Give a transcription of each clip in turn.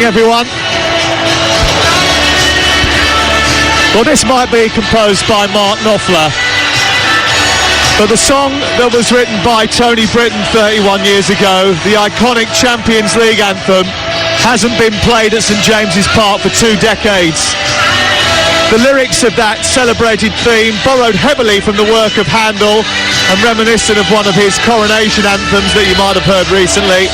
morning, everyone. Well, this might be composed by Mark Knopfler, but the song that was written by Tony Britton 31 years ago, the iconic Champions League anthem, hasn't been played at St James's Park for 2 decades. The lyrics of that celebrated theme, borrowed heavily from the work of Handel and reminiscent of one of his coronation anthems that you might have heard recently,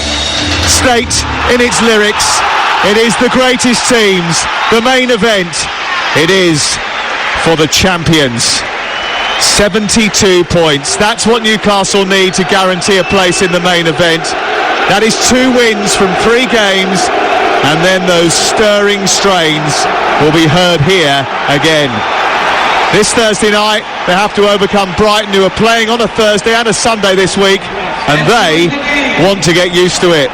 state in its lyrics, it is the greatest teams, the main event, it is for the champions. 72 points, that's what Newcastle need to guarantee a place in the main event. That is 2 wins from 3 games, and then those stirring strains will be heard here again. This Thursday night, they have to overcome Brighton, who are playing on a Thursday and a Sunday this week, and they want to get used to it.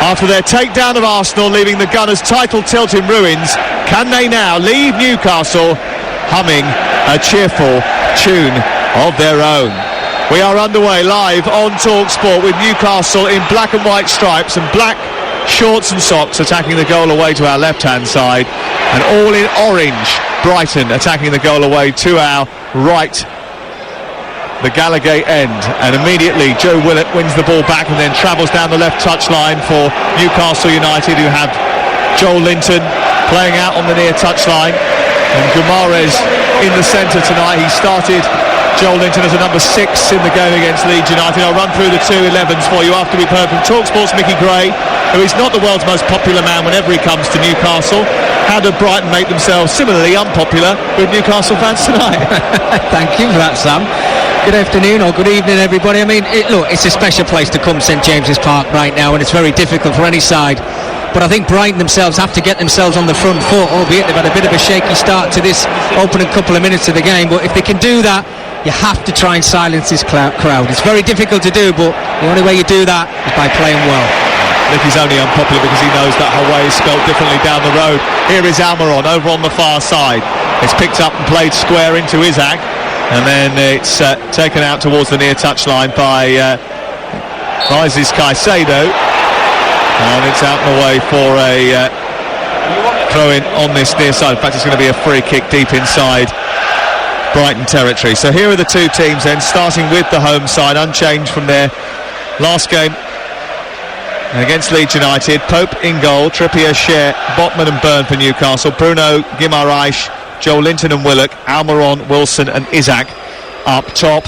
After their takedown of Arsenal, leaving the Gunners' title tilt in ruins, can they now leave Newcastle humming a cheerful tune of their own? We are underway live on Talksport with Newcastle in black and white stripes and black shorts and socks attacking the goal away to our left-hand side, and all in orange, Brighton attacking the goal away to our right, the Gallagher end. And immediately Joe Willett wins the ball back and then travels down the left touchline for Newcastle United, who have Joel Linton playing out on the near touchline, and Guimaraes in the centre tonight. He started Joel Linton as a number 6 in the game against Leeds United. I'll run through the 2 11s for you after we've heard from Talksport's Mickey Gray, who is not the world's most popular man whenever he comes to Newcastle. How did Brighton make themselves similarly unpopular with Newcastle fans tonight? Thank you for that, Sam. Good afternoon or good evening, everybody. I mean, look, it's a special place to come, St James's Park, right now, and it's very difficult for any side. But I think Brighton themselves have to get themselves on the front foot, albeit they've had a bit of a shaky start to this opening couple of minutes of the game. But if they can do that, you have to try and silence this crowd. It's very difficult to do, but the only way you do that is by playing well. Nicky's only unpopular because he knows that Hawaii is spelled differently down the road. Here is Almiron over on the far side. It's picked up and played square into Isaac, and then it's taken out towards the near touchline by Moises Caicedo, and it's out and away for a throw-in on this near side. In fact, it's going to be a free kick deep inside Brighton territory. So here are the 2 teams then, starting with the home side, unchanged from their last game against Leeds United. Pope in goal, Trippier, Schär, Botman and Byrne for Newcastle, Bruno, Guimaraes, Joel Linton and Willock, Almiron, Wilson and Isaac up top.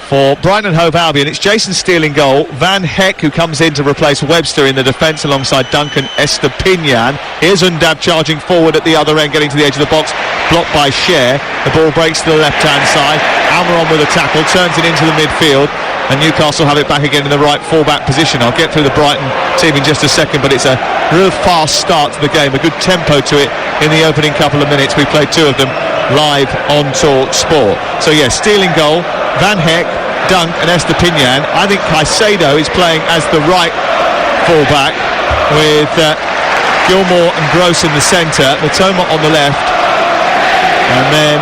For Brighton and Hove Albion, it's Jason Steele in goal, Van Heck, who comes in to replace Webster in the defence alongside Duncan Estepinian. Here's Undab charging forward at the other end, getting to the edge of the box, blocked by Schär. The ball breaks to the left-hand side. Almiron with a tackle, turns it into the midfield, and Newcastle have it back again in the right full-back position. I'll get through the Brighton team in just a second, but it's a real fast start to the game, a good tempo to it in the opening couple of minutes. We played 2 of them live on Talksport. So yes, Steele in goal, Van Heck, Dunk and Estepinian. I think Caicedo is playing as the right full-back with Gilmour and Gross in the centre, Matoma on the left, and then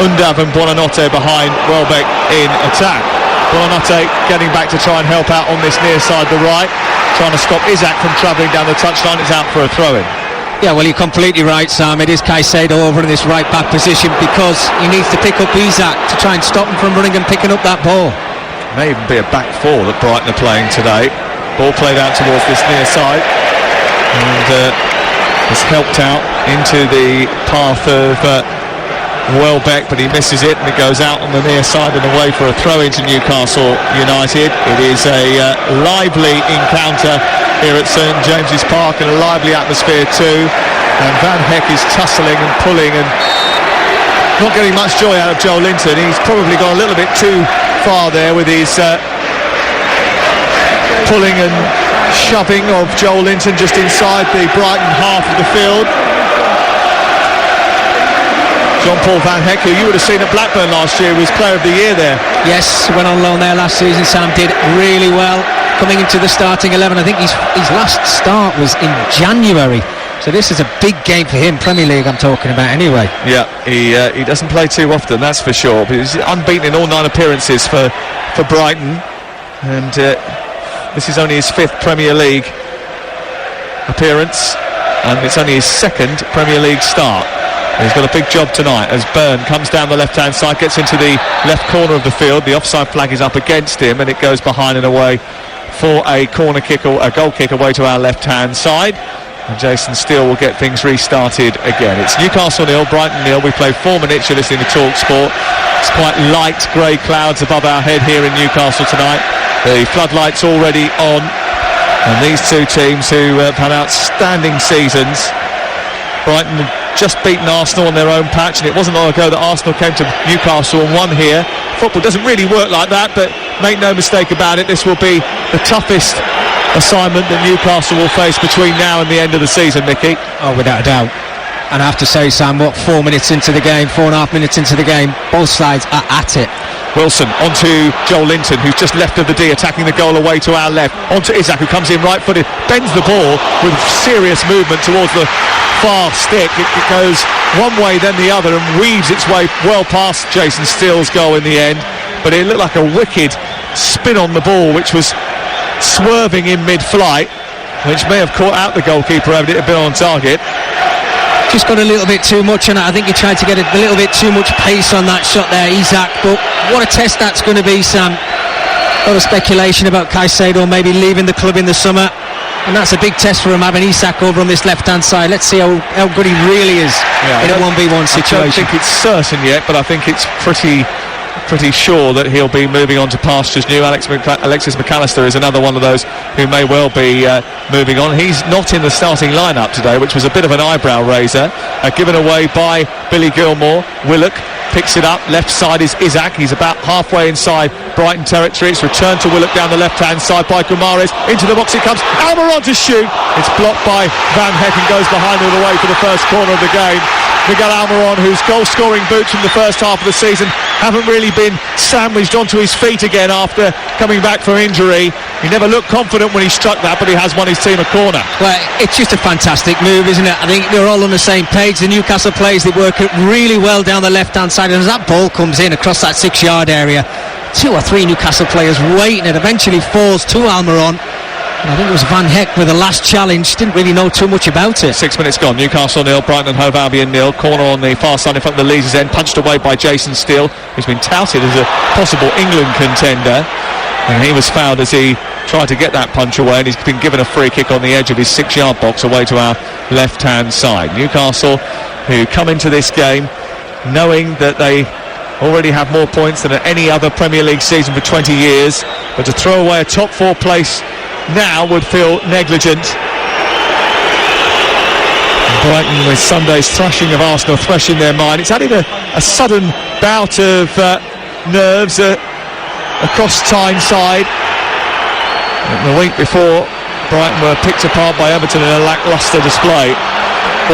Undav and Buonanotte behind Welbeck in attack. Buonanotte getting back to try and help out on this near side, the right, trying to stop Isaac from travelling down the touchline. It's out for a throw-in. Yeah, well, you're completely right, Sam. It is Caicedo over in this right-back position because he needs to pick up Isaac to try and stop him from running and picking up that ball. May even be a back 4 that Brighton are playing today. Ball played out towards this near side, and has helped out into the path of Welbeck, but he misses it, and it goes out on the near side and away for a throw into Newcastle United. It is a lively encounter here at St James's Park, in a lively atmosphere too, and Van Heck is tussling and pulling and not getting much joy out of Joel Linton. He's probably gone a little bit too far there with his pulling and shoving of Joel Linton just inside the Brighton half of the field. Jean-Paul Van Heck, who you would have seen at Blackburn last year, was Player of the Year there. Yes, went on loan there last season. Sam did really well coming into the starting 11. I think his last start was in January, so this is a big game for him. Premier League I'm talking about anyway. Yeah, he doesn't play too often, that's for sure, but he's unbeaten in all 9 appearances for Brighton, and this is only his 5th Premier League appearance, and it's only his second Premier League start. He's got a big job tonight as Byrne comes down the left-hand side, gets into the left corner of the field. The offside flag is up against him, and it goes behind and away for a corner kick or a goal kick away to our left-hand side. And Jason Steele will get things restarted again. It's Newcastle 0, Brighton 0. We play 4 minutes. You're listening to Talksport. It's quite light grey clouds above our head here in Newcastle tonight. The floodlights already on. And these two teams who have had outstanding seasons. Brighton have just beaten Arsenal on their own patch, and it wasn't long ago that Arsenal came to Newcastle and won here. Football doesn't really work like that, but make no mistake about it, this will be the toughest assignment that Newcastle will face between now and the end of the season, Mickey. Oh, without a doubt. And I have to say, Sam, 4 minutes into the game, 4.5 minutes into the game, both sides are at it. Wilson onto Joel Linton, who's just left of the D, attacking the goal away to our left. Onto Isaac, who comes in right-footed, bends the ball with serious movement towards the far stick. It goes one way then the other and weaves its way well past Jason Steele's goal in the end. But it looked like a wicked spin on the ball, which was swerving in mid-flight, which may have caught out the goalkeeper had it been on target. Just got a little bit too much on it. I think he tried to get a little bit too much pace on that shot there, Isaac. But what a test that's going to be, Sam. A lot of speculation about Caicedo maybe leaving the club in the summer, and that's a big test for him, having Isaac over on this left-hand side. Let's see how good he really is in a 1v1 situation. I don't think it's certain yet, but I think it's pretty sure that he'll be moving on to pastures new. Alexis McAllister is another one of those who may well be moving on. He's not in the starting lineup today, which was a bit of an eyebrow raiser. Given away by Billy Gilmore. Willock picks it up. Left side is Isaac. He's about halfway inside Brighton territory. It's returned to Willock down the left-hand side by Guimaraes. Into the box it comes. Almiron to shoot. It's blocked by Van Heck and goes behind all the way for the first corner of the game. Miguel Almiron, whose goal-scoring boots from the first half of the season haven't really been sandwiched onto his feet again after coming back from injury. He never looked confident when he struck that, but he has won his team a corner. Well, it's just a fantastic move, isn't it? I think they're all on the same page. The Newcastle players, they work it really well down the left-hand side, and as that ball comes in across that 6-yard area, 2 or 3 Newcastle players waiting. It eventually falls to Almiron. I think it was Van Heck with the last challenge. Didn't really know too much about it. 6 minutes gone. Newcastle 0, Brighton and Hove Albion 0. Corner on the far side in front of the Leeds end. Punched away by Jason Steele, who's been touted as a possible England contender. And he was fouled as he tried to get that punch away, and he's been given a free kick on the edge of his 6-yard box away to our left-hand side. Newcastle, who come into this game knowing that they already have more points than at any other Premier League season for 20 years, but to throw away a top 4 place now would feel negligent. Brighton with Sunday's thrashing of Arsenal fresh in their mind. It's added a sudden bout of nerves across Tyneside. The week before, Brighton were picked apart by Everton in a lacklustre display.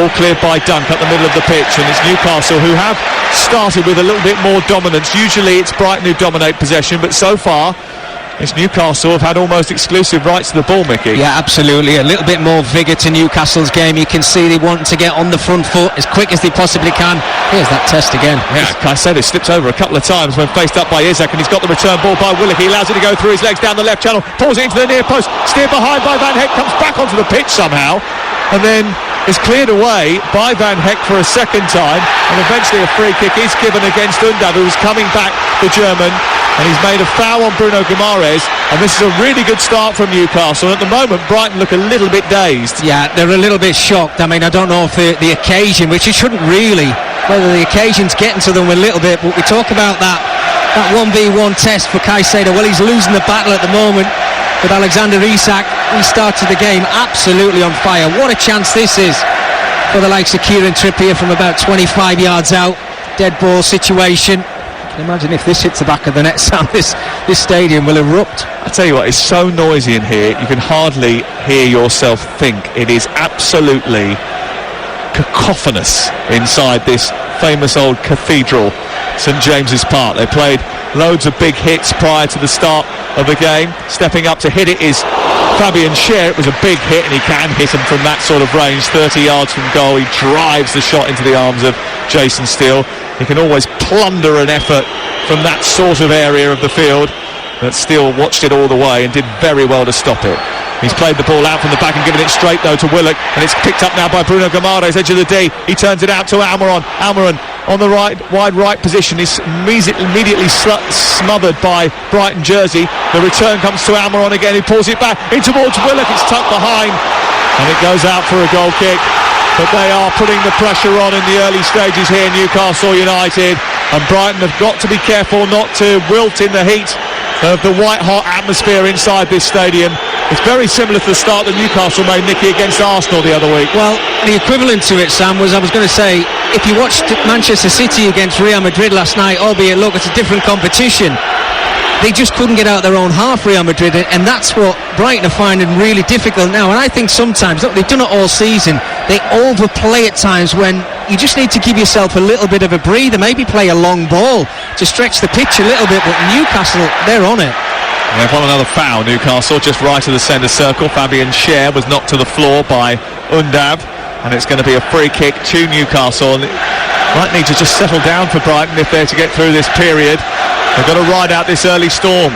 All cleared by Dunk up the middle of the pitch, and it's Newcastle who have started with a little bit more dominance. Usually it's Brighton who dominate possession, but so far it's Newcastle have had almost exclusive rights to the ball, Mickey. Yeah, absolutely. A little bit more vigour to Newcastle's game. You can see they want to get on the front foot as quick as they possibly can. Here's that test again. Yeah, Caicedo slipped over a couple of times when faced up by Isaac, and he's got the return ball by Willock. He allows it to go through his legs down the left channel, pulls it into the near post, steered behind by Van Heck, comes back onto the pitch somehow, and then is cleared away by Van Heck for a second time, and eventually a free kick is given against Undav, who's coming back, the German, and he's made a foul on Bruno Guimaraes, and this is a really good start from Newcastle. At the moment, Brighton look a little bit dazed. Yeah, they're a little bit shocked. I mean, I don't know if the occasion, which it shouldn't really, whether the occasion's getting to them a little bit, but we talk about that 1v1 test for Caicedo. Well, he's losing the battle at the moment with Alexander Isak. He started the game absolutely on fire. What a chance this is for the likes of Kieran Trippier from about 25 yards out. Dead ball situation. Imagine if this hits the back of the net, Sam, this stadium will erupt. I tell you what, it's so noisy in here, you can hardly hear yourself think. It is absolutely cacophonous inside this famous old cathedral, St James's Park. They played loads of big hits prior to the start of the game. Stepping up to hit it is Fabian Schär. It was a big hit, and he can hit him from that sort of range, 30 yards from goal. He drives the shot into the arms of Jason Steele. He can always plunder an effort from that sort of area of the field, but Steele watched it all the way and did very well to stop it. He's played the ball out from the back and given it straight though to Willock, and it's picked up now by Bruno Guimaraes, edge of the D. He turns it out to Almiron. Almiron on the wide right position is immediately smothered by Brighton jersey. The return comes to Almiron again. He pulls it back in towards Willock. It's tucked behind, and it goes out for a goal kick. But they are putting the pressure on in the early stages here, Newcastle United, and Brighton have got to be careful not to wilt in the heat of the white-hot atmosphere inside this stadium. It's very similar to the start that Newcastle made, Nicky, against Arsenal the other week. Well, the equivalent to it, Sam, was, I was going to say, if you watched Manchester City against Real Madrid last night, albeit, look, it's a different competition, they just couldn't get out their own half, Real Madrid, and that's what Brighton are finding really difficult now. And I think sometimes, look, they've done it all season, they overplay at times when you just need to give yourself a little bit of a breather, maybe play a long ball to stretch the pitch a little bit, but Newcastle, they're on it. They've won another foul, Newcastle, just right of the centre circle. Fabian Schär was knocked to the floor by Undab, and it's going to be a free kick to Newcastle. And it might need to just settle down for Brighton if they're to get through this period. They've got to ride out this early storm.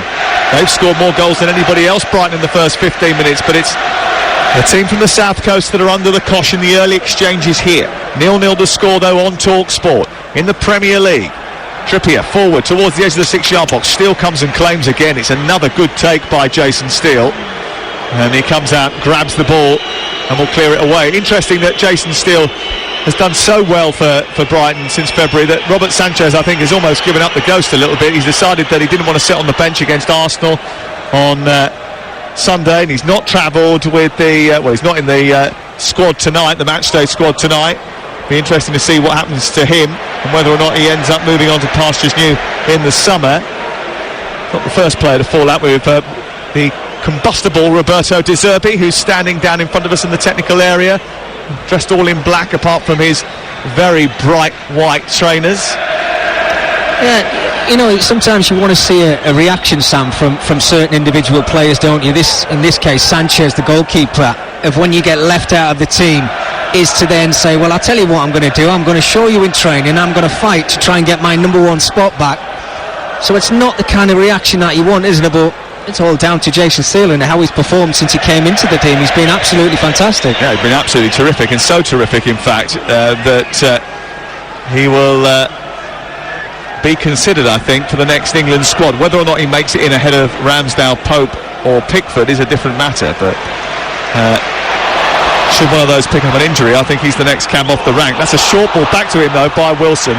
They've scored more goals than anybody else, Brighton, in the first 15 minutes, but it's the team from the south coast that are under the cosh in the early exchanges here. 0-0 to score, though, on Talksport in the Premier League. Trippier forward towards the edge of the 6-yard box. Steele comes and claims again. It's another good take by Jason Steele, and he comes out, grabs the ball, and will clear it away. Interesting that Jason Steele has done so well for Brighton since February that Robert Sanchez, I think, has almost given up the ghost a little bit. He's decided that he didn't want to sit on the bench against Arsenal on Sunday, and he's not travelled with the he's not in the squad tonight, the matchday squad tonight. Be interesting to see what happens to him and whether or not he ends up moving on to pastures new in the summer. Not the first player to fall out with the combustible Roberto De Zerbi, who's standing down in front of us in the technical area, dressed all in black apart from his very bright white trainers. Yeah, you know, sometimes you want to see a reaction, Sam, from certain individual players, don't you? In this case, Sanchez, the goalkeeper, of when you get left out of the team, is to then say, well, I'll tell you what I'm going to do. I'm going to show you in training. I'm going to fight to try and get my number one spot back. So it's not the kind of reaction that you want, isn't it? But it's all down to Jason Steele and how he's performed since he came into the team. He's been absolutely fantastic. Yeah, he's been absolutely terrific, and so terrific, in fact, that he will be considered, I think, for the next England squad. Whether or not he makes it in ahead of Ramsdale, Pope or Pickford is a different matter, but should one of those pick up an injury, I think he's the next cab off the rank. That's a short ball back to him, though, by Wilson.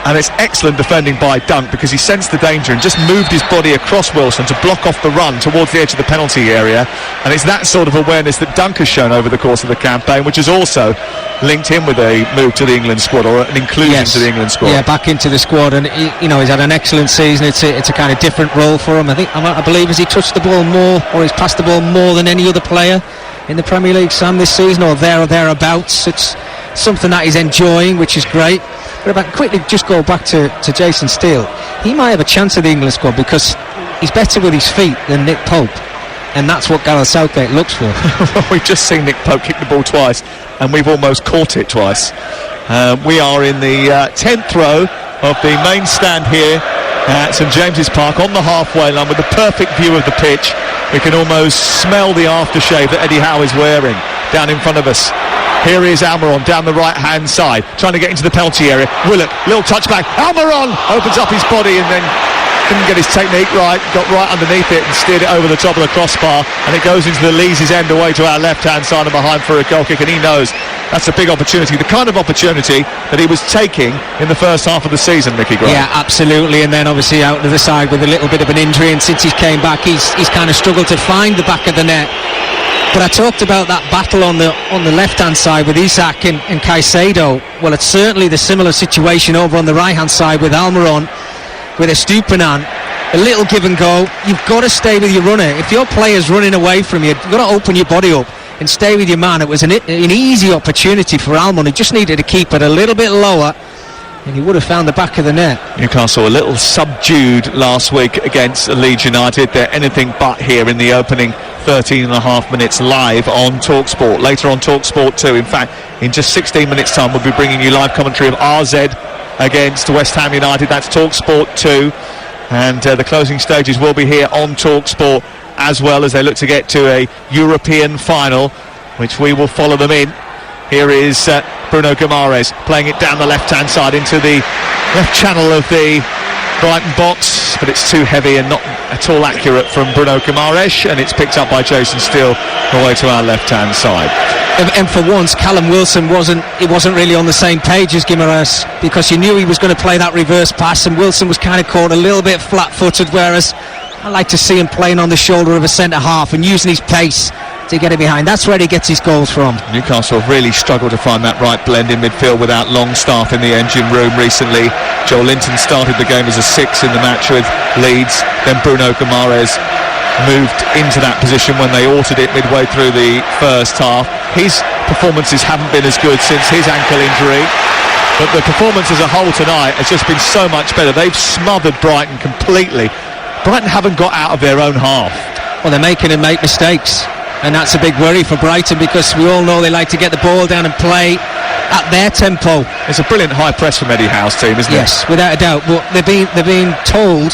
And it's excellent defending by Dunk, because he sensed the danger and just moved his body across Wilson to block off the run towards the edge of the penalty area. And it's that sort of awareness that Dunk has shown over the course of the campaign, which has also linked him with a move to the England squad, or an inclusion to the England squad. Yeah, back into the squad, and he's had an excellent season. It's a kind of different role for him. I believe has he touched the ball more, or he's passed the ball more than any other player in the Premier League, Sam, this season, or thereabouts. It's something that he's enjoying, which is great. But if I can quickly just go back to Jason Steele, he might have a chance at the England squad because he's better with his feet than Nick Pope, and that's what Gareth Southgate looks for. We've just seen Nick Pope kick the ball twice, and we've almost caught it twice. We are in the 10th row of the main stand here at St James's Park on the halfway line with the perfect view of the pitch. We can almost smell the aftershave that Eddie Howe is wearing down in front of us. Here is Almiron down the right-hand side, trying to get into the penalty area. Willock, little touchback. Almiron opens up his body and then couldn't get his technique right. Got right underneath it and steered it over the top of the crossbar. And it goes into the Lees' end away to our left-hand side and behind for a goal kick. And he knows that's a big opportunity. The kind of opportunity that he was taking in the first half of the season, Mickey Grant. Yeah, absolutely. And then obviously out to the side with a little bit of an injury. And since he came back, he's kind of struggled to find the back of the net. But I talked about that battle on the left-hand side with Isak and Caicedo. Well, it's certainly the similar situation over on the right-hand side with Almiron, with Estupiñán. A little give and go. You've got to stay with your runner. If your player's running away from you, you've got to open your body up and stay with your man. It was an easy opportunity for Almiron. He just needed to keep it a little bit lower, and he would have found the back of the net. Newcastle a little subdued last week against Leeds United. They're anything but here in the opening 13 and a half minutes live on Talksport. Later on Talksport 2. In fact, in just 16 minutes time we'll be bringing you live commentary of RZ against West Ham United. That's Talksport 2, and the closing stages will be here on Talksport as well as they look to get to a European final, which we will follow them in. Here is Bruno Guimaraes playing it down the left-hand side into the left channel of the Brighton box, but it's too heavy and not at all accurate from Bruno Guimaraes, and it's picked up by Jason Steele all the way to our left-hand side. And for once, Callum Wilson wasn't really on the same page as Guimaraes, because you knew he was going to play that reverse pass, and Wilson was kind of caught a little bit flat-footed, whereas I like to see him playing on the shoulder of a centre-half and using his pace to get it behind. That's where he gets his goals from. Newcastle have really struggled to find that right blend in midfield without Longstaff in the engine room recently. Joel Linton started the game as a 6 in the match with Leeds, then Bruno Guimaraes moved into that position when they altered it midway through the first half. His performances haven't been as good since his ankle injury, but the performance as a whole tonight has just been so much better. They've smothered Brighton completely. Brighton haven't got out of their own half. Well, they're making him make mistakes, and that's a big worry for Brighton, because we all know they like to get the ball down and play at their tempo. It's a brilliant high press from Eddie Howe's team, isn't it? Yes, without a doubt. But they're being told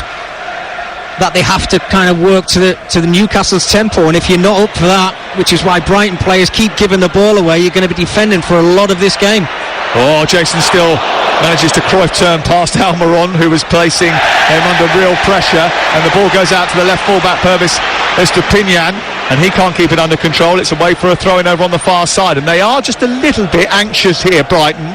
that they have to kind of work to the Newcastle's tempo, and if you're not up for that, which is why Brighton players keep giving the ball away, you're going to be defending for a lot of this game. Oh, Jason Steele manages to Cruyff turn past Almiron, who was placing him under real pressure, and the ball goes out to the left full-back Purvis Estupinian, and he can't keep it under control. It's away for a throw-in over on the far side, and they are just a little bit anxious here, Brighton.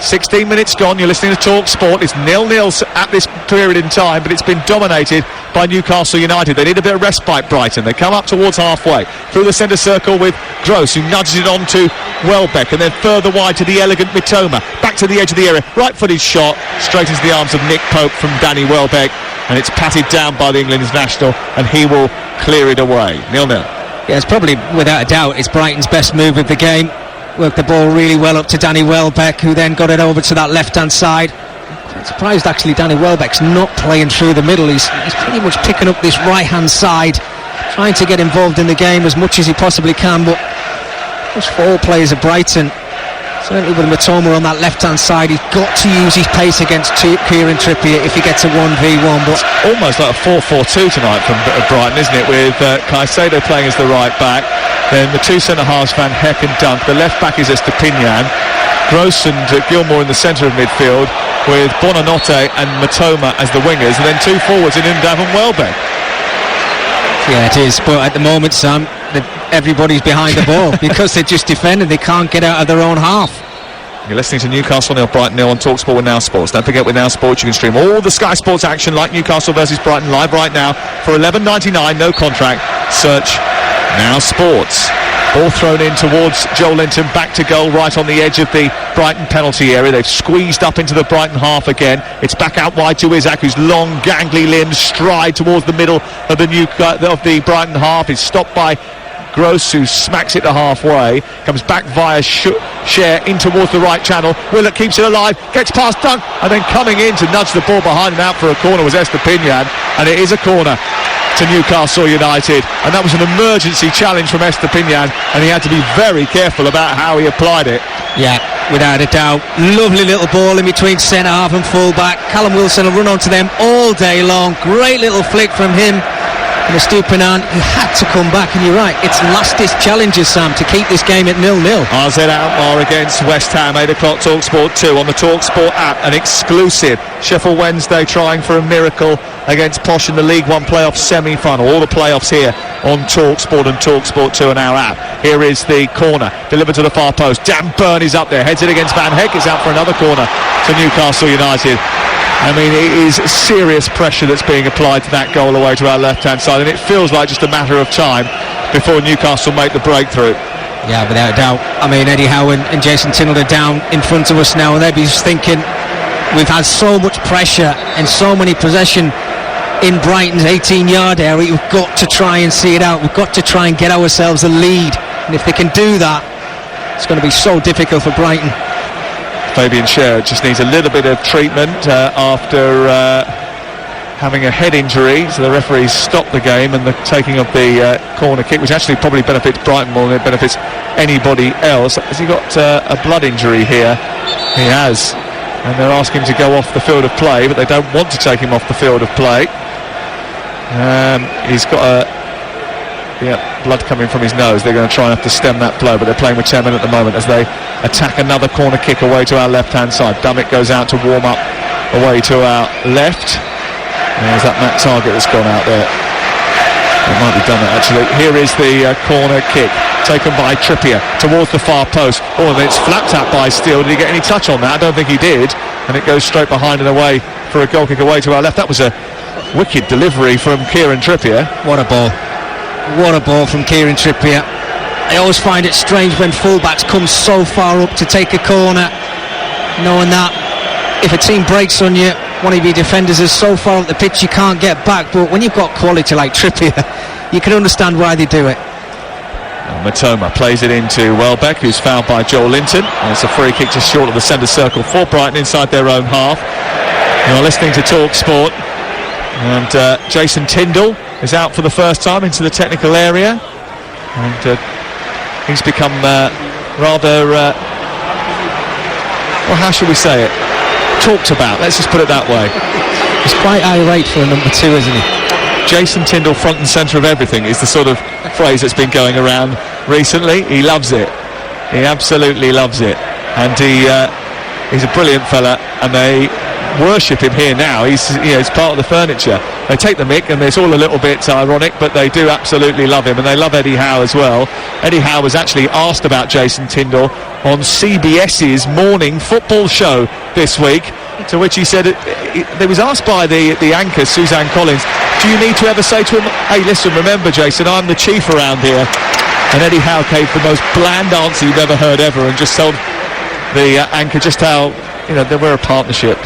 16 minutes gone, you're listening to Talksport. It's 0-0 at this period in time, but it's been dominated by Newcastle United. They need a bit of respite, Brighton. They come up towards halfway, through the centre circle with Gross, who nudges it on to Welbeck, and then further wide to the elegant Mitoma. Back to the edge of the area, right-footed shot, straight into the arms of Nick Pope from Danny Welbeck, and it's patted down by the England international, and he will clear it away. 0-0. Yeah, it's probably, without a doubt, it's Brighton's best move of the game. Worked the ball really well up to Danny Welbeck, who then got it over to that left-hand side. I'm surprised actually Danny Welbeck's not playing through the middle. He's pretty much picking up this right-hand side, trying to get involved in the game as much as he possibly can, but just for all players of Brighton, certainly with Mitoma on that left-hand side, he's got to use his pace against Kieran Trippier if he gets a 1v1. But it's almost like a 4-4-2 tonight from Brighton, isn't it, with Caicedo playing as the right back, then the two centre-halves, Van Heck and Dunk, the left back is Estupinian, Gross and Gilmour in the centre of midfield, with Bonanotte and Mitoma as the wingers, and then two forwards in Undav and Welbeck. Yeah, it is, but at the moment, Sam, everybody's behind the ball because they're just defending. They can't get out of their own half. You're listening to Newcastle 0, Brighton 0 on Talksport with Now Sports. Don't forget, with Now Sports you can stream all the Sky Sports action like Newcastle versus Brighton live right now for $11.99, no contract. Search Now Sports. Ball thrown in towards Joel Linton, back to goal, right on the edge of the Brighton penalty area. They've squeezed up into the Brighton half again. It's back out wide to Isak, whose long, gangly limbs stride towards the middle of the Brighton half. He's stopped by Gross, who smacks it to halfway, comes back via Share in towards the right channel. Willett keeps it alive, gets past Dunk, and then coming in to nudge the ball behind and out for a corner was Estupinian, and it is a corner to Newcastle United, and that was an emergency challenge from Estupinian, and he had to be very careful about how he applied it. Yeah, without a doubt. Lovely little ball in between centre half and full back. Callum Wilson will run onto them all day long. Great little flick from him. And Estupinian, he had to come back, and you're right, it's lastest challenges, Sam, to keep this game at 0-0. AZ Alkmaar against West Ham, 8 o'clock, Talksport 2 on the Talksport app, an exclusive. Sheffield Wednesday trying for a miracle against Posh in the League One playoff semi-final. All the playoffs here on Talksport and Talksport 2 on our app. Here is the corner, delivered to the far post. Dan Burn is up there, heads it against Van Heck, it's out for another corner to Newcastle United. I mean, it is serious pressure that's being applied to that goal away to our left-hand side, and it feels like just a matter of time before Newcastle make the breakthrough. Yeah, without a doubt. I mean, Eddie Howe and Jason Tindall are down in front of us now, and they'll be just thinking, we've had so much pressure and so many possession in Brighton's 18-yard area, we've got to try and see it out. We've got to try and get ourselves a lead, and if they can do that, it's going to be so difficult for Brighton. Fabian Schär just needs a little bit of treatment after having a head injury, so the referees stopped the game, and the taking of the corner kick, which actually probably benefits Brighton more than it benefits anybody else. Has he got a blood injury here? He has, and they're asking him to go off the field of play, but they don't want to take him off the field of play. He's got a blood coming from his nose. They're going to try and have to stem that flow, but they're playing with 10 men at the moment as they attack another corner kick away to our left-hand side. Dummett goes out to warm up away to our left. There's that Matt Target that's gone out there. It might be Dummett actually. Here is the corner kick taken by Trippier towards the far post. Oh, and it's flat tapped by Steele. Did he get any touch on that? I don't think he did. And it goes straight behind and away for a goal kick away to our left. That was a wicked delivery from Kieran Trippier. What a ball. What a ball from Kieran Trippier. I always find it strange when fullbacks come so far up to take a corner, knowing that if a team breaks on you, one of your defenders is so far up the pitch you can't get back. But when you've got quality like Trippier, you can understand why they do it. Matoma plays it into Welbeck, who's fouled by Joel Linton, and it's a free kick just short of the centre circle for Brighton inside their own half. You're listening to Talksport, and Jason Tindall is out for the first time into the technical area, and he's become rather well, how should we say it, talked about, let's just put it that way. He's quite irate for a number 2, isn't he? Jason Tindall front and centre of everything is the sort of phrase that's been going around recently. He loves it. He absolutely loves it. And he's a brilliant fella, and they worship him here now. He's part of the furniture. They take the mick, and it's all a little bit ironic, but they do absolutely love him, and they love Eddie Howe as well. Eddie Howe was actually asked about Jason Tindall on CBS's morning football show this week, to which he said, he was asked by the anchor Suzanne Collins, do you need to ever say to him, hey listen, remember Jason, I'm the chief around here? And Eddie Howe gave the most bland answer you've ever heard ever, and just told the anchor just how, they were a partnership.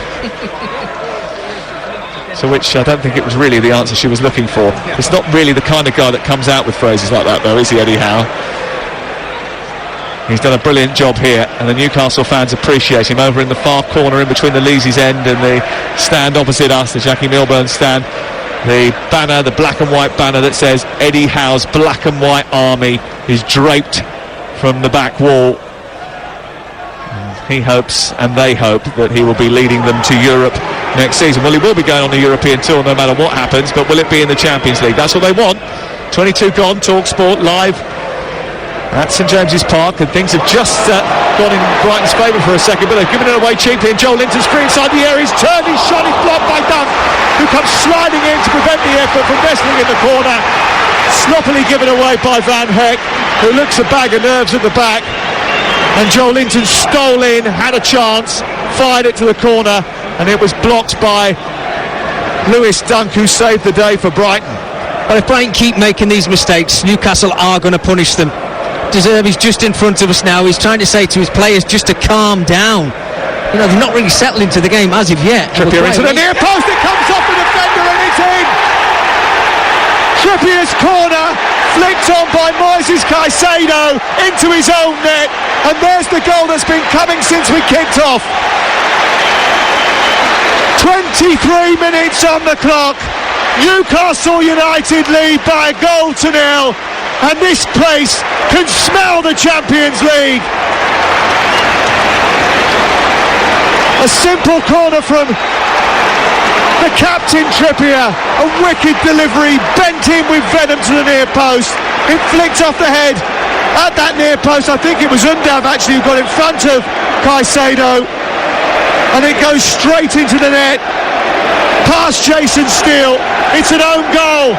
So which I don't think it was really the answer she was looking for. It's not really the kind of guy that comes out with phrases like that though, is he, Eddie Howe? He's done a brilliant job here, and the Newcastle fans appreciate him. Over in the far corner in between the Leazy's end and the stand opposite us, the Jackie Milburn stand, the banner, the black and white banner that says Eddie Howe's Black and White Army is draped from the back wall. He hopes, and they hope, that he will be leading them to Europe next season. Well, he will be going on the European tour no matter what happens, but will it be in the Champions League? That's what they want. 22 gone, Talksport live at St James's Park, and things have just gone in Brighton's favour for a second, but they've given it away cheaply, and Joel Linton's free inside the area. He's turned, his shot is blocked by Dunk, who comes sliding in to prevent the effort from wrestling in the corner. Sloppily given away by Van Heck, who looks a bag of nerves at the back. And Joel Linton stole in, had a chance, fired it to the corner, and it was blocked by Lewis Dunk, who saved the day for Brighton. Well, if Brighton keep making these mistakes, Newcastle are going to punish them. Deserby's just in front of us now. He's trying to say to his players just to calm down. They're not really settled into the game as of yet. Trippier into the near post, it comes off the defender and it's in! Trippier's corner, flicked on by Moises Caicedo into his own net, and there's the goal that's been coming since we kicked off. 23 minutes on the clock. Newcastle United lead by 1-0, and this place can smell the Champions League. A simple corner from the captain Trippier, a wicked delivery, bent in with venom to the near post. It flicked off the head at that near post. I think it was Undav actually who got in front of Caicedo, and it goes straight into the net past Jason Steele. It's an own goal,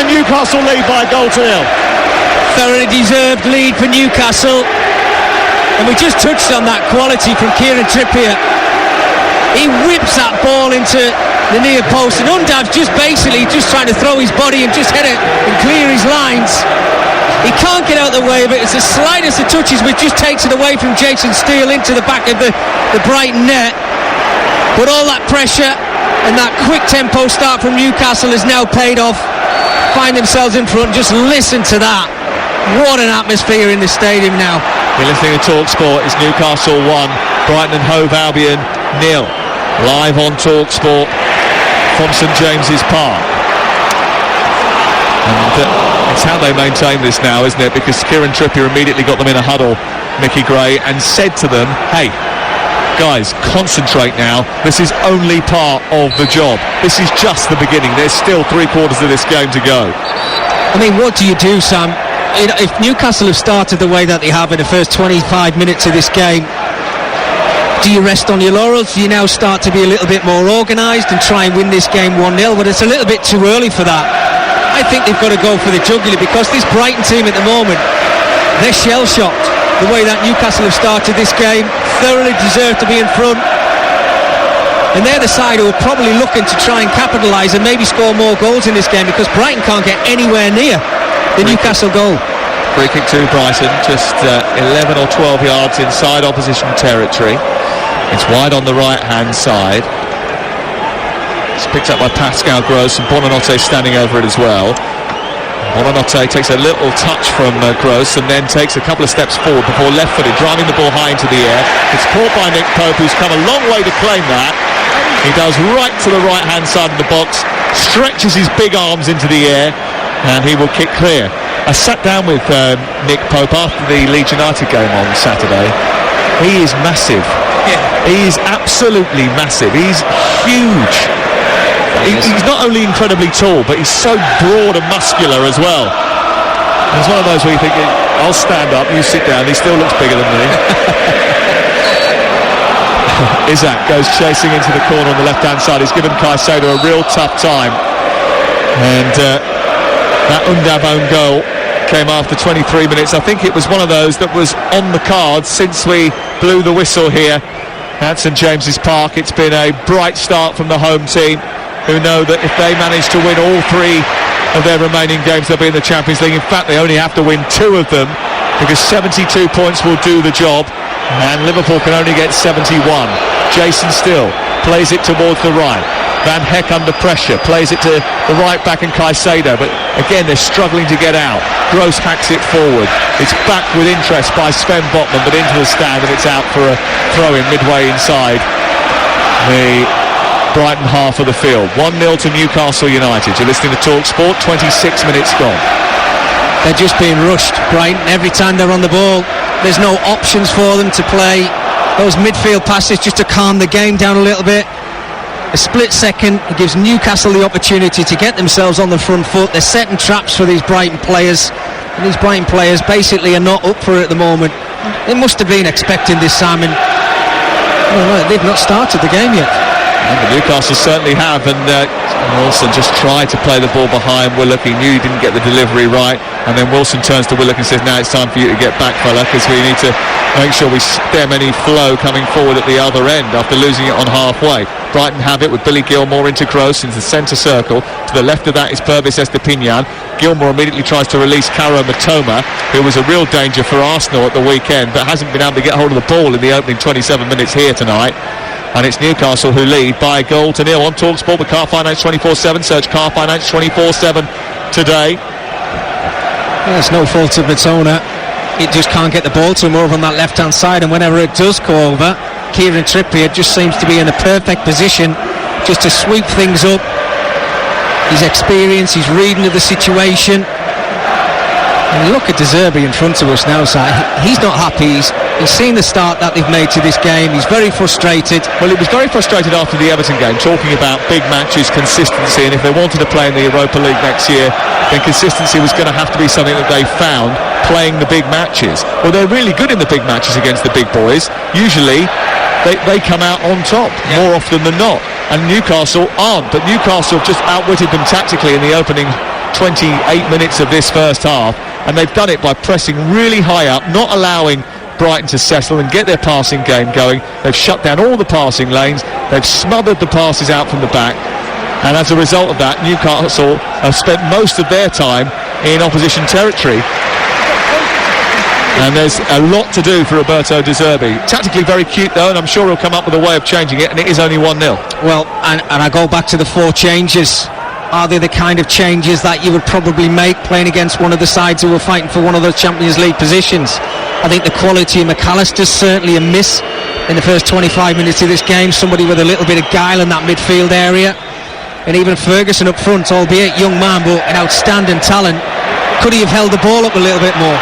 and Newcastle lead by 1-0. Thoroughly deserved lead for Newcastle, and we just touched on that quality from Kieran Trippier. He whips that ball into the near post, and Undav's just basically trying to throw his body and just hit it and clear his lines. He can't get out of the way of it. It's the slightest of touches which just takes it away from Jason Steele into the back of the Brighton net. But all that pressure and that quick tempo start from Newcastle has now paid off. Find themselves in front. Just listen to that. What an atmosphere in the stadium now. You're listening to Talksport. It's Newcastle 1, Brighton and Hove Albion 0. Live on Talksport from St James's Park. And it's how they maintain this now, isn't it? Because Kieran Trippier immediately got them in a huddle, Mickey Gray, and said to them, hey, guys, concentrate now. This is only part of the job. This is just the beginning. There's still 3/4 of this game to go. I mean, what do you do, Sam? If Newcastle have started the way that they have in the first 25 minutes of this game, do you rest on your laurels? Do you now start to be a little bit more organised and try and win this game 1-0? But it's a little bit too early for that. I think they've got to go for the jugular, because this Brighton team at the moment, they're shell-shocked. The way that Newcastle have started this game, thoroughly deserve to be in front. And they're the side who are probably looking to try and capitalise and maybe score more goals in this game, because Brighton can't get anywhere near the Newcastle goal. Free kick to Brighton, just 11 or 12 yards inside opposition territory. It's wide on the right-hand side. It's picked up by Pascal Gross, and Buonanotte standing over it as well. Buonanotte takes a little touch from Gross and then takes a couple of steps forward before left-footed, driving the ball high into the air. It's caught by Nick Pope, who's come a long way to claim that. He goes right to the right-hand side of the box, stretches his big arms into the air, and he will kick clear. I sat down with Nick Pope after the Leeds United game on Saturday. He is massive. Yeah. He is absolutely massive. He's huge. He's not only incredibly tall, but he's so broad and muscular as well. It's one of those where you think, I'll stand up, you sit down. He still looks bigger than me. Isak goes chasing into the corner on the left-hand side. He's given Caicedo a real tough time. And that Undab own goal came after 23 minutes. I think it was one of those that was on the cards since we blew the whistle here at St James's Park. It's been a bright start from the home team, who know that if they manage to win all 3 of their remaining games, they'll be in the Champions League. In fact, they only have to win 2 of them, because 72 points will do the job, and Liverpool can only get 71. Jason Still plays it towards the right. Van Heck under pressure, plays it to the right back and Caicedo, but again they're struggling to get out. Gross hacks it forward. It's back with interest by Sven Botman, but into the stand, and it's out for a throw-in midway inside the Brighton half of the field. 1-0 to Newcastle United. You're listening to Talksport. 26 minutes gone. They're just being rushed, Brighton. Every time they're on the ball, there's no options for them to play those midfield passes just to calm the game down a little bit. A split second, it gives Newcastle the opportunity to get themselves on the front foot. They're setting traps for these Brighton players, and these Brighton players basically are not up for it at the moment. They must have been expecting this, Simon. Oh, they've not started the game yet. And Newcastle certainly have, and Wilson just tried to play the ball behind Willock. He knew he didn't get the delivery right, and then Wilson turns to Willock and says, now it's time for you to get back, fella, because we need to make sure we stem any flow coming forward at the other end after losing it on halfway. Brighton have it with Billy Gilmour into Gross into the centre circle. To the left of that is Purvis Estupiñán. Gilmour immediately tries to release Caro Matoma, who was a real danger for Arsenal at the weekend, but hasn't been able to get hold of the ball in the opening 27 minutes here tonight. And it's Newcastle who lead by a goal to nil on Talksport with Car Finance 24/7. Search Car Finance 24/7 today. Yeah, it's no fault of its owner. It just can't get the ball to him over on that left-hand side, and whenever it does go over, Kieran Trippier just seems to be in a perfect position just to sweep things up. His experience, his reading of the situation. And look at De Zerbi in front of us now, so he's not happy. He's seen the start that they've made to this game. He's very frustrated. Well, he was very frustrated after the Everton game, talking about big matches, consistency, and if they wanted to play in the Europa League next year, then consistency was going to have to be something that they found playing the big matches. Well, they're really good in the big matches against the big boys. Usually they come out on top more often than not, and Newcastle aren't, but Newcastle have just outwitted them tactically in the opening 28 minutes of this first half, and they've done it by pressing really high up, not allowing Brighton to settle and get their passing game going. They've shut down all the passing lanes, they've smothered the passes out from the back, and as a result of that, Newcastle have spent most of their time in opposition territory. And there's a lot to do for Roberto De Zerbi. Tactically very cute though, and I'm sure he'll come up with a way of changing it, and it is only 1-0. Well, and I go back to the 4 changes. Are they the kind of changes that you would probably make playing against one of the sides who were fighting for one of those Champions League positions? I think the quality of McAllister's certainly a miss in the first 25 minutes of this game. Somebody with a little bit of guile in that midfield area. And even Ferguson up front, albeit young man, but an outstanding talent. Could he have held the ball up a little bit more?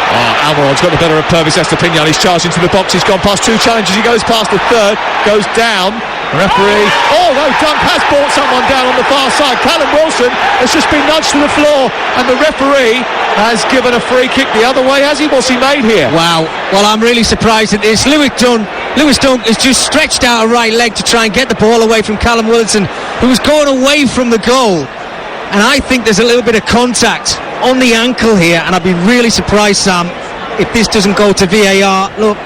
Almiron's got the better of Purvis Estupiñán. He's charged into the box. He's gone past 2 challenges. He goes past the third, goes down, Referee. Oh no, Dunk has brought someone down on the far side. Callum Wilson has just been nudged to the floor, and the referee has given a free kick the other way, has he? What's he made here? Wow. Well, I'm really surprised at this. Lewis Dunk has just stretched out a right leg to try and get the ball away from Callum Wilson, who was going away from the goal. And I think there's a little bit of contact on the ankle here, and I'd be really surprised, Sam, if this doesn't go to VAR. Look,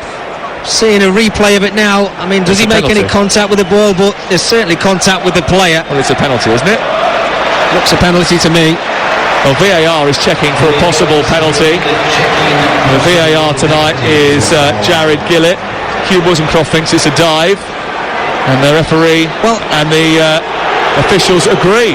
seeing a replay of it now, I mean, does he make any contact with the ball? But there's certainly contact with the player. Well, it's a penalty, isn't it? Looks a penalty to me. Well, VAR is checking for a possible penalty. The VAR tonight is Jared Gillett. Hugh Wozencroft thinks it's a dive, and the referee and the officials agree.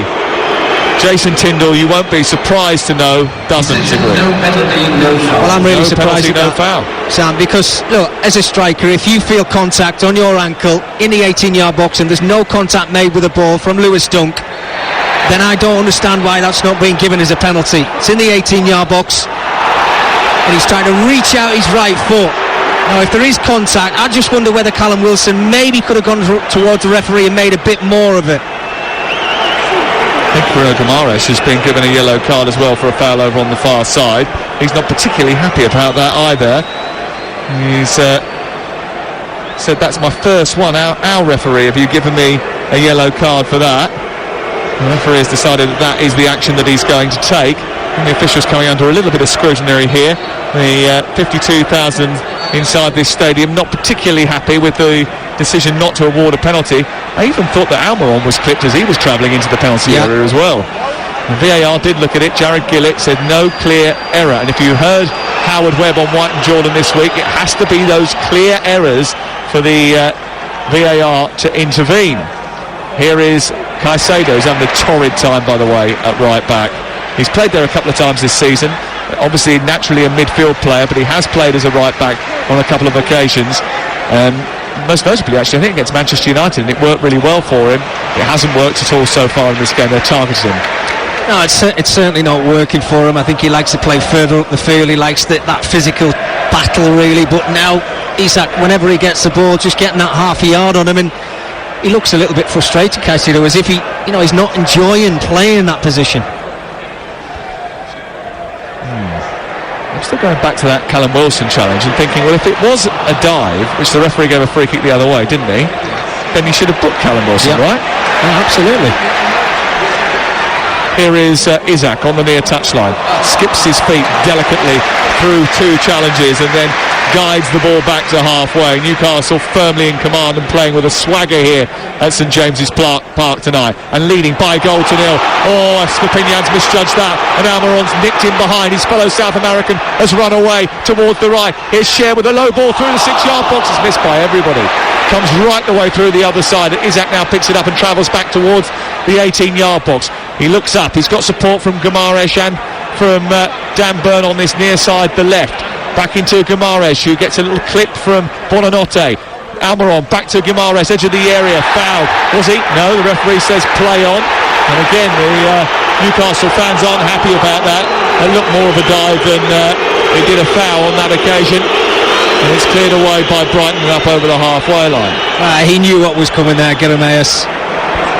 Jason Tyndall, you won't be surprised to know, doesn't agree. Well, I'm really surprised at that, foul, Sam, because look, as a striker, if you feel contact on your ankle in the 18-yard box and there's no contact made with the ball from Lewis Dunk, then I don't understand why that's not being given as a penalty. It's in the 18-yard box, and he's trying to reach out his right foot. Now, if there is contact, I just wonder whether Callum Wilson maybe could have gone towards the referee and made a bit more of it. I think Bruno Guimaraes has been given a yellow card as well for a foul over on the far side. He's not particularly happy about that either. He's said, that's my first one. Our referee, have you given me a yellow card for that? The referee has decided that is the action that he's going to take. And the officials coming under a little bit of scrutiny here. The 52,000 inside this stadium not particularly happy with the decision not to award a penalty. I even thought that Almiron was clipped as he was travelling into the penalty area as well. The VAR did look at it. Jared Gillett said no clear error, and if you heard Howard Webb on White and Jordan this week, it has to be those clear errors for the VAR to intervene. Here is Caicedo, who's having a torrid time, by the way, at right back. He's played there a couple of times this season. Obviously, naturally a midfield player, but he has played as a right back on a couple of occasions. Most notably, actually, I think against Manchester United, and it worked really well for him. It hasn't worked at all so far in this game. They're targeted him. No, it's certainly not working for him. I think he likes to play further up the field. He likes that physical battle, really. But now, Isak, whenever he gets the ball, just getting that half a yard on him, and he looks a little bit frustrated, Caicedo, as if he's not enjoying playing in that position. I'm still going back to that Callum Wilson challenge and thinking, well, if it was a dive, which the referee gave a free kick the other way, didn't he? Then he should have booked Callum Wilson, right? Yeah, absolutely. Here is Isak on the near touchline. Skips his feet delicately through two challenges and then guides the ball back to halfway. Newcastle firmly in command and playing with a swagger here at St James's Park tonight, and leading by goal to nil. Oh, Stepinian's misjudged that, and Almiron's nicked in behind. His fellow South American has run away towards the right. Here's Cher with a low ball through the 6-yard box. It's missed by everybody. Comes right the way through the other side. Isak now picks it up and travels back towards the 18-yard box. He looks up. He's got support from Guimaraes and from Dan Burn on this near side, the left. Back into Guimaraes, who gets a little clip from Bonanotte. Almiron back to Guimaraes, edge of the area, fouled. Was he? No, the referee says play on. And again, the Newcastle fans aren't happy about that. It looked more of a dive than it did a foul on that occasion. And it's cleared away by Brighton up over the halfway line. He knew what was coming there, Guimaraes.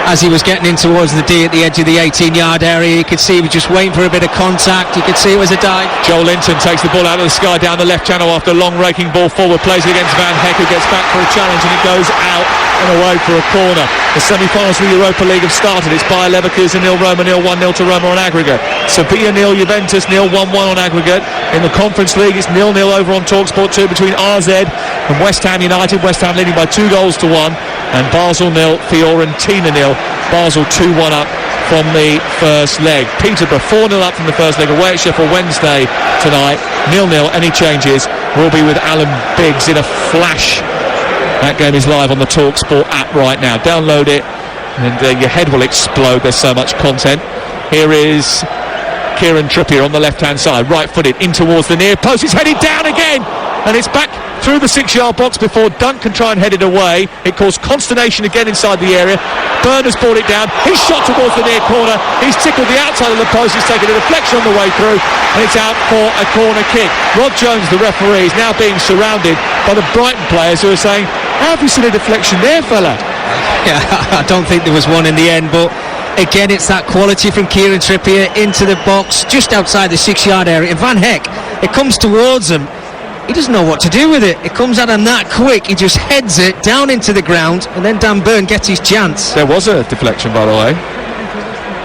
As he was getting in towards the D at the edge of the 18-yard area, you could see he was just waiting for a bit of contact. You could see it was a dive. Joel Linton takes the ball out of the sky down the left channel after a long raking ball forward, plays it against Van Heck, who gets back for a challenge, and it goes out and away for a corner. The semi-finals of the Europa League have started. It's Bayer Leverkusen 0, Roma 0, 1-0 to Roma on aggregate. Sevilla 0, Juventus 0, 1-1 on aggregate. In the Conference League, it's 0-0 over on Talksport 2 between RZ and West Ham United. West Ham leading by 2 goals to 1, and Basel 0, Fiorentina 0. Basel 2-1 up from the first leg. Peterborough 4-0 up from the first leg away at Sheffield Wednesday tonight. 0-0. Any changes will be with Alan Biggs in a flash. That game is live on the Talksport app right now. Download it and your head will explode. There's so much content. Here is Kieran Trippier on the left-hand side, right-footed in towards the near post. It's headed down again, and it's back through the 6-yard box before Dunk can try and head it away. It caused consternation again inside the area. Burn has brought it down. He's shot towards the near corner. He's tickled the outside of the post. He's taken a deflection on the way through, and it's out for a corner kick. Rod Jones, the referee, is now being surrounded by the Brighton players who are saying, how have you seen a deflection there, fella? Yeah, I don't think there was one in the end, but again, it's that quality from Kieran Trippier into the box, just outside the 6-yard area. And Van Heck, it comes towards him. He doesn't know what to do with it. It comes at him that quick. He just heads it down into the ground, and then Dan Burn gets his chance. There was a deflection, by the way.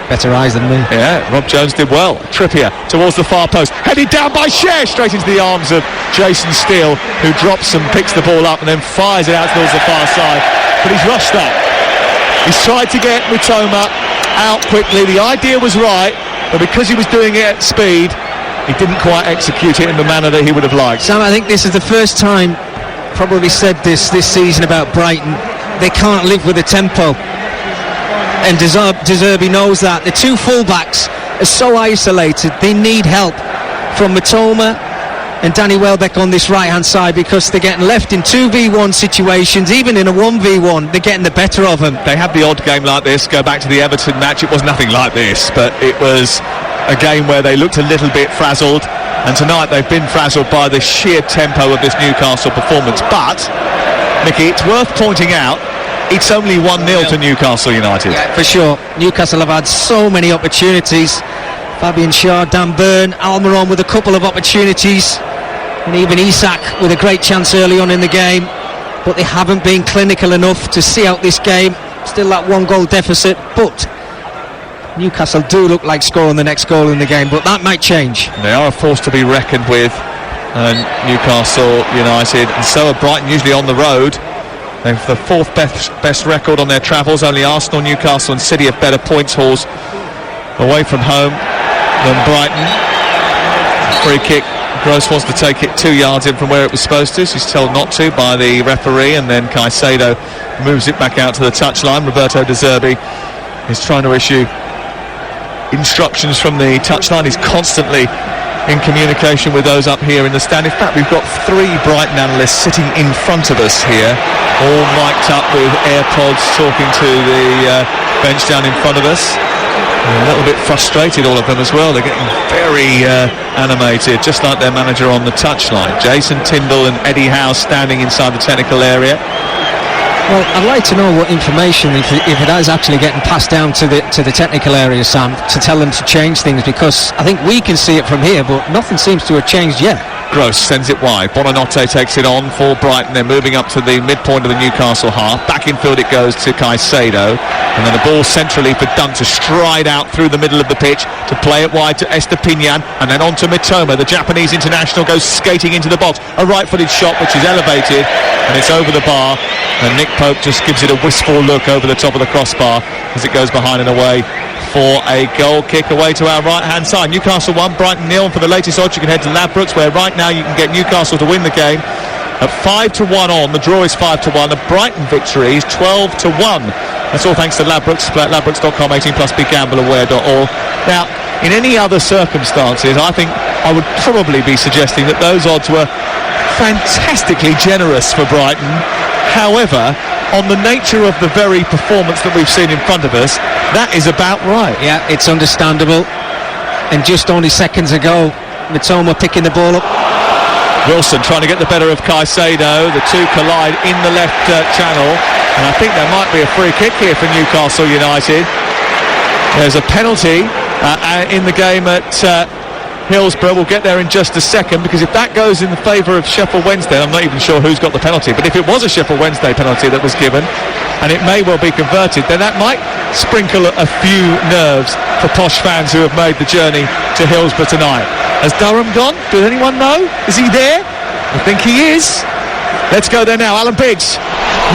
Better eyes than me. Yeah, Rob Jones did well. Trippier towards the far post, headed down by Cher, straight into the arms of Jason Steele, who drops and picks the ball up and then fires it out towards the far side. But he's rushed that. He's tried to get Mitoma out quickly. The idea was right, but because he was doing it at speed, he didn't quite execute it in the manner that he would have liked. Sam, I think this is the first time, probably said this season about Brighton, they can't live with the tempo. And De Zerbi knows that. The two fullbacks are so isolated. They need help from Mitoma and Danny Welbeck on this right hand side, because they're getting left in 2v1 situations. Even in a 1v1, they're getting the better of them. They had the odd game like this. Go back to the Everton match, it was nothing like this, but it was a game where they looked a little bit frazzled, and tonight they've been frazzled by the sheer tempo of this Newcastle performance. But Mickey, it's worth pointing out, it's only 1-0 to Newcastle United. Yeah, for sure. Newcastle have had so many opportunities. Fabian Schär, Dan Burn, Almiron with a couple of opportunities, and even Isak with a great chance early on in the game. But they haven't been clinical enough to see out this game. Still that 1-goal deficit, but Newcastle do look like scoring the next goal in the game, but that might change. They are a force to be reckoned with, Newcastle United, and so are Brighton, usually on the road. They've the fourth best record on their travels. Only Arsenal, Newcastle and City have better points hauls away from home than Brighton. Free kick. Gross wants to take it 2 yards in from where it was supposed to, so he's told not to by the referee, and then Caicedo moves it back out to the touchline. Roberto De Zerbi is trying to issue instructions from the touchline. He's constantly in communication with those up here in the stand. In fact, we've got 3 Brighton analysts sitting in front of us here, all mic'd up with AirPods, talking to the bench down in front of us. A little bit frustrated, all of them as well. They're getting very animated, just like their manager on the touchline. Jason Tindall and Eddie Howe standing inside the technical area. Well, I'd like to know what information, if it is actually getting passed down to the technical area, Sam, to tell them to change things, because I think we can see it from here, but nothing seems to have changed yet. Gross sends it wide. Buonanotte takes it on for Brighton. They're moving up to the midpoint of the Newcastle half. Back in field it goes to Caicedo, and then a ball centrally for Dunk to stride out through the middle of the pitch to play it wide to Estepinian, and then on to Mitoma. The Japanese international goes skating into the box. A right-footed shot which is elevated, and it's over the bar, and Nick Pope just gives it a wistful look over the top of the crossbar as it goes behind and away for a goal kick away to our right hand side. Newcastle 1, Brighton 0. For the latest odds you can head to Ladbrokes, where right now you can get Newcastle to win the game at 5-1 on. The draw is 5-1. The Brighton victory is 12-1. That's all thanks to Ladbrokes. Play at ladbrokes.com, 18+, begambleaware.org. Now, in any other circumstances, I think I would probably be suggesting that those odds were fantastically generous for Brighton. However, on the nature of the very performance that we've seen in front of us, that is about right. Yeah, it's understandable. And just only seconds ago, Mitoma picking the ball up. Wilson trying to get the better of Caicedo. The two collide in the left channel, and I think there might be a free kick here for Newcastle United. There's a penalty in the game at Hillsborough. We'll get there in just a second, because if that goes in the favour of Sheffield Wednesday, I'm not even sure who's got the penalty, but if it was a Sheffield Wednesday penalty that was given, and it may well be converted, then that might sprinkle a few nerves for posh fans who have made the journey to Hillsborough tonight. Has Durham gone? Does anyone know? Is he there? I think he is. Let's go there now. Alan Biggs.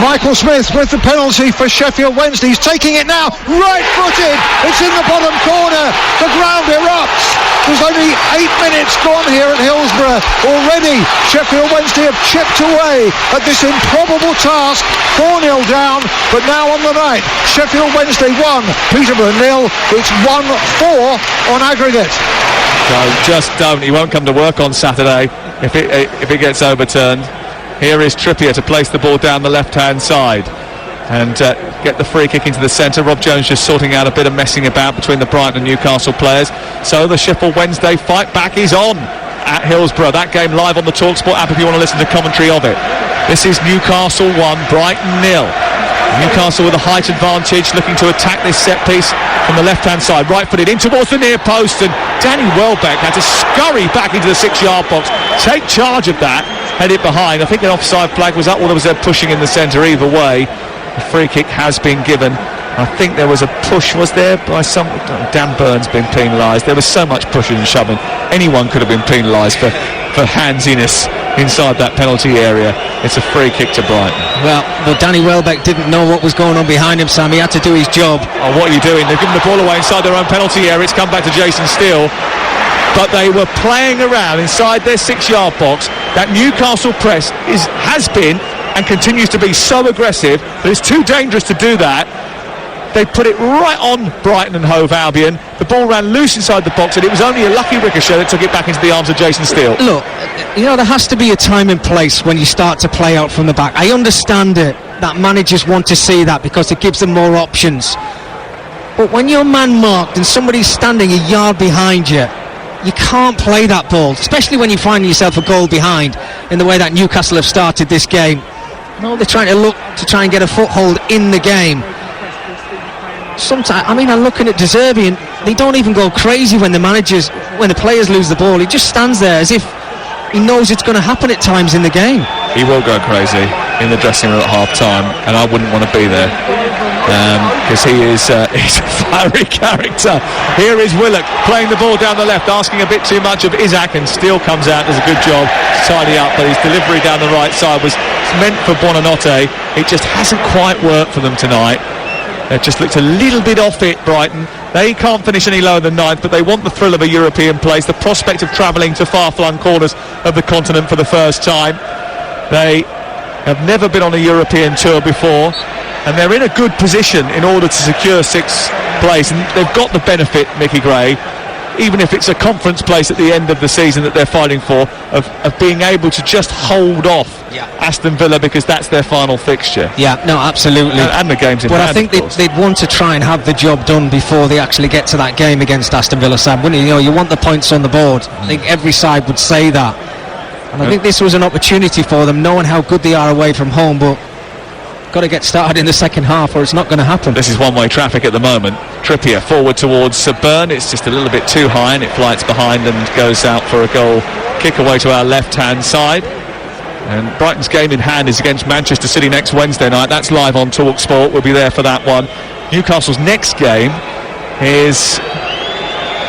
Michael Smith with the penalty for Sheffield Wednesday. He's taking it now, right-footed. It's in the bottom corner. The ground erupts. There's only 8 minutes gone here at Hillsborough. Already Sheffield Wednesday have chipped away at this improbable task. 4-0 down, but now on the night, Sheffield Wednesday 1, Peterborough 0. It's 1-4 on aggregate. Just don't. He won't come to work on Saturday if it gets overturned. Here is Trippier to place the ball down the left-hand side and get the free kick into the centre. Rob Jones just sorting out a bit of messing about between the Brighton and Newcastle players. So the Sheffield Wednesday fight back is on at Hillsborough. That game live on the Talksport app if you want to listen to commentary of it. This is Newcastle 1, Brighton 0. Newcastle with a height advantage, looking to attack this set piece from the left-hand side, right-footed in towards the near post, and Danny Welbeck had to scurry back into the 6-yard box, take charge of that, head it behind. I think an offside flag was up, or was there pushing in the centre? Either way, the free kick has been given. I think there was a push, was there, by some... Dan Burns being penalised. There was so much pushing and shoving. Anyone could have been penalised for handsiness inside that penalty area. It's a free kick to Brighton. Well, Danny Welbeck didn't know what was going on behind him, Sam. He had to do his job. Oh, what are you doing? They've given the ball away inside their own penalty area. It's come back to Jason Steele. But they were playing around inside their 6-yard box. That Newcastle press has been and continues to be so aggressive that it's too dangerous to do that. They put it right on Brighton and Hove Albion. The ball ran loose inside the box, and it was only a lucky ricochet that took it back into the arms of Jason Steele. Look, there has to be a time and place when you start to play out from the back. I understand it, that managers want to see that because it gives them more options. But when you're man-marked and somebody's standing a yard behind you, you can't play that ball, especially when you find yourself a goal behind in the way that Newcastle have started this game. No, they're trying to look to try and get a foothold in the game. Sometimes, I'm looking at De Zerbi, and they don't even go crazy when the players lose the ball. He just stands there as if he knows it's going to happen at times in the game. He will go crazy in the dressing room at half-time, and I wouldn't want to be there because he's a fiery character. Here is Willock playing the ball down the left, asking a bit too much of Isaac, and Steele comes out, does a good job to tidy up, but his delivery down the right side was meant for Buonanotte. It just hasn't quite worked for them tonight. They've just looked a little bit off it, Brighton. They can't finish any lower than 9th, but they want the thrill of a European place, the prospect of travelling to far-flung corners of the continent for the first time. They have never been on a European tour before, and they're in a good position in order to secure 6th place, and they've got the benefit, Mickey Gray, even if it's a conference place at the end of the season that they're fighting for, of being able to just hold off Aston Villa because that's their final fixture. Yeah, no, absolutely. And the game's in But hand, I think they'd want to try and have the job done before they actually get to that game against Aston Villa, Sam, wouldn't you? You want the points on the board. I think every side would say that. And I think this was an opportunity for them, knowing how good they are away from home, but got to get started in the second half or it's not going to happen. This is one-way traffic at the moment. Trippier forward towards Burn. It's just a little bit too high and it flights behind and goes out for a goal kick away to our left-hand side. And Brighton's game in hand is against Manchester City next Wednesday night. That's live on Talksport. We'll be there for that one. Newcastle's next game is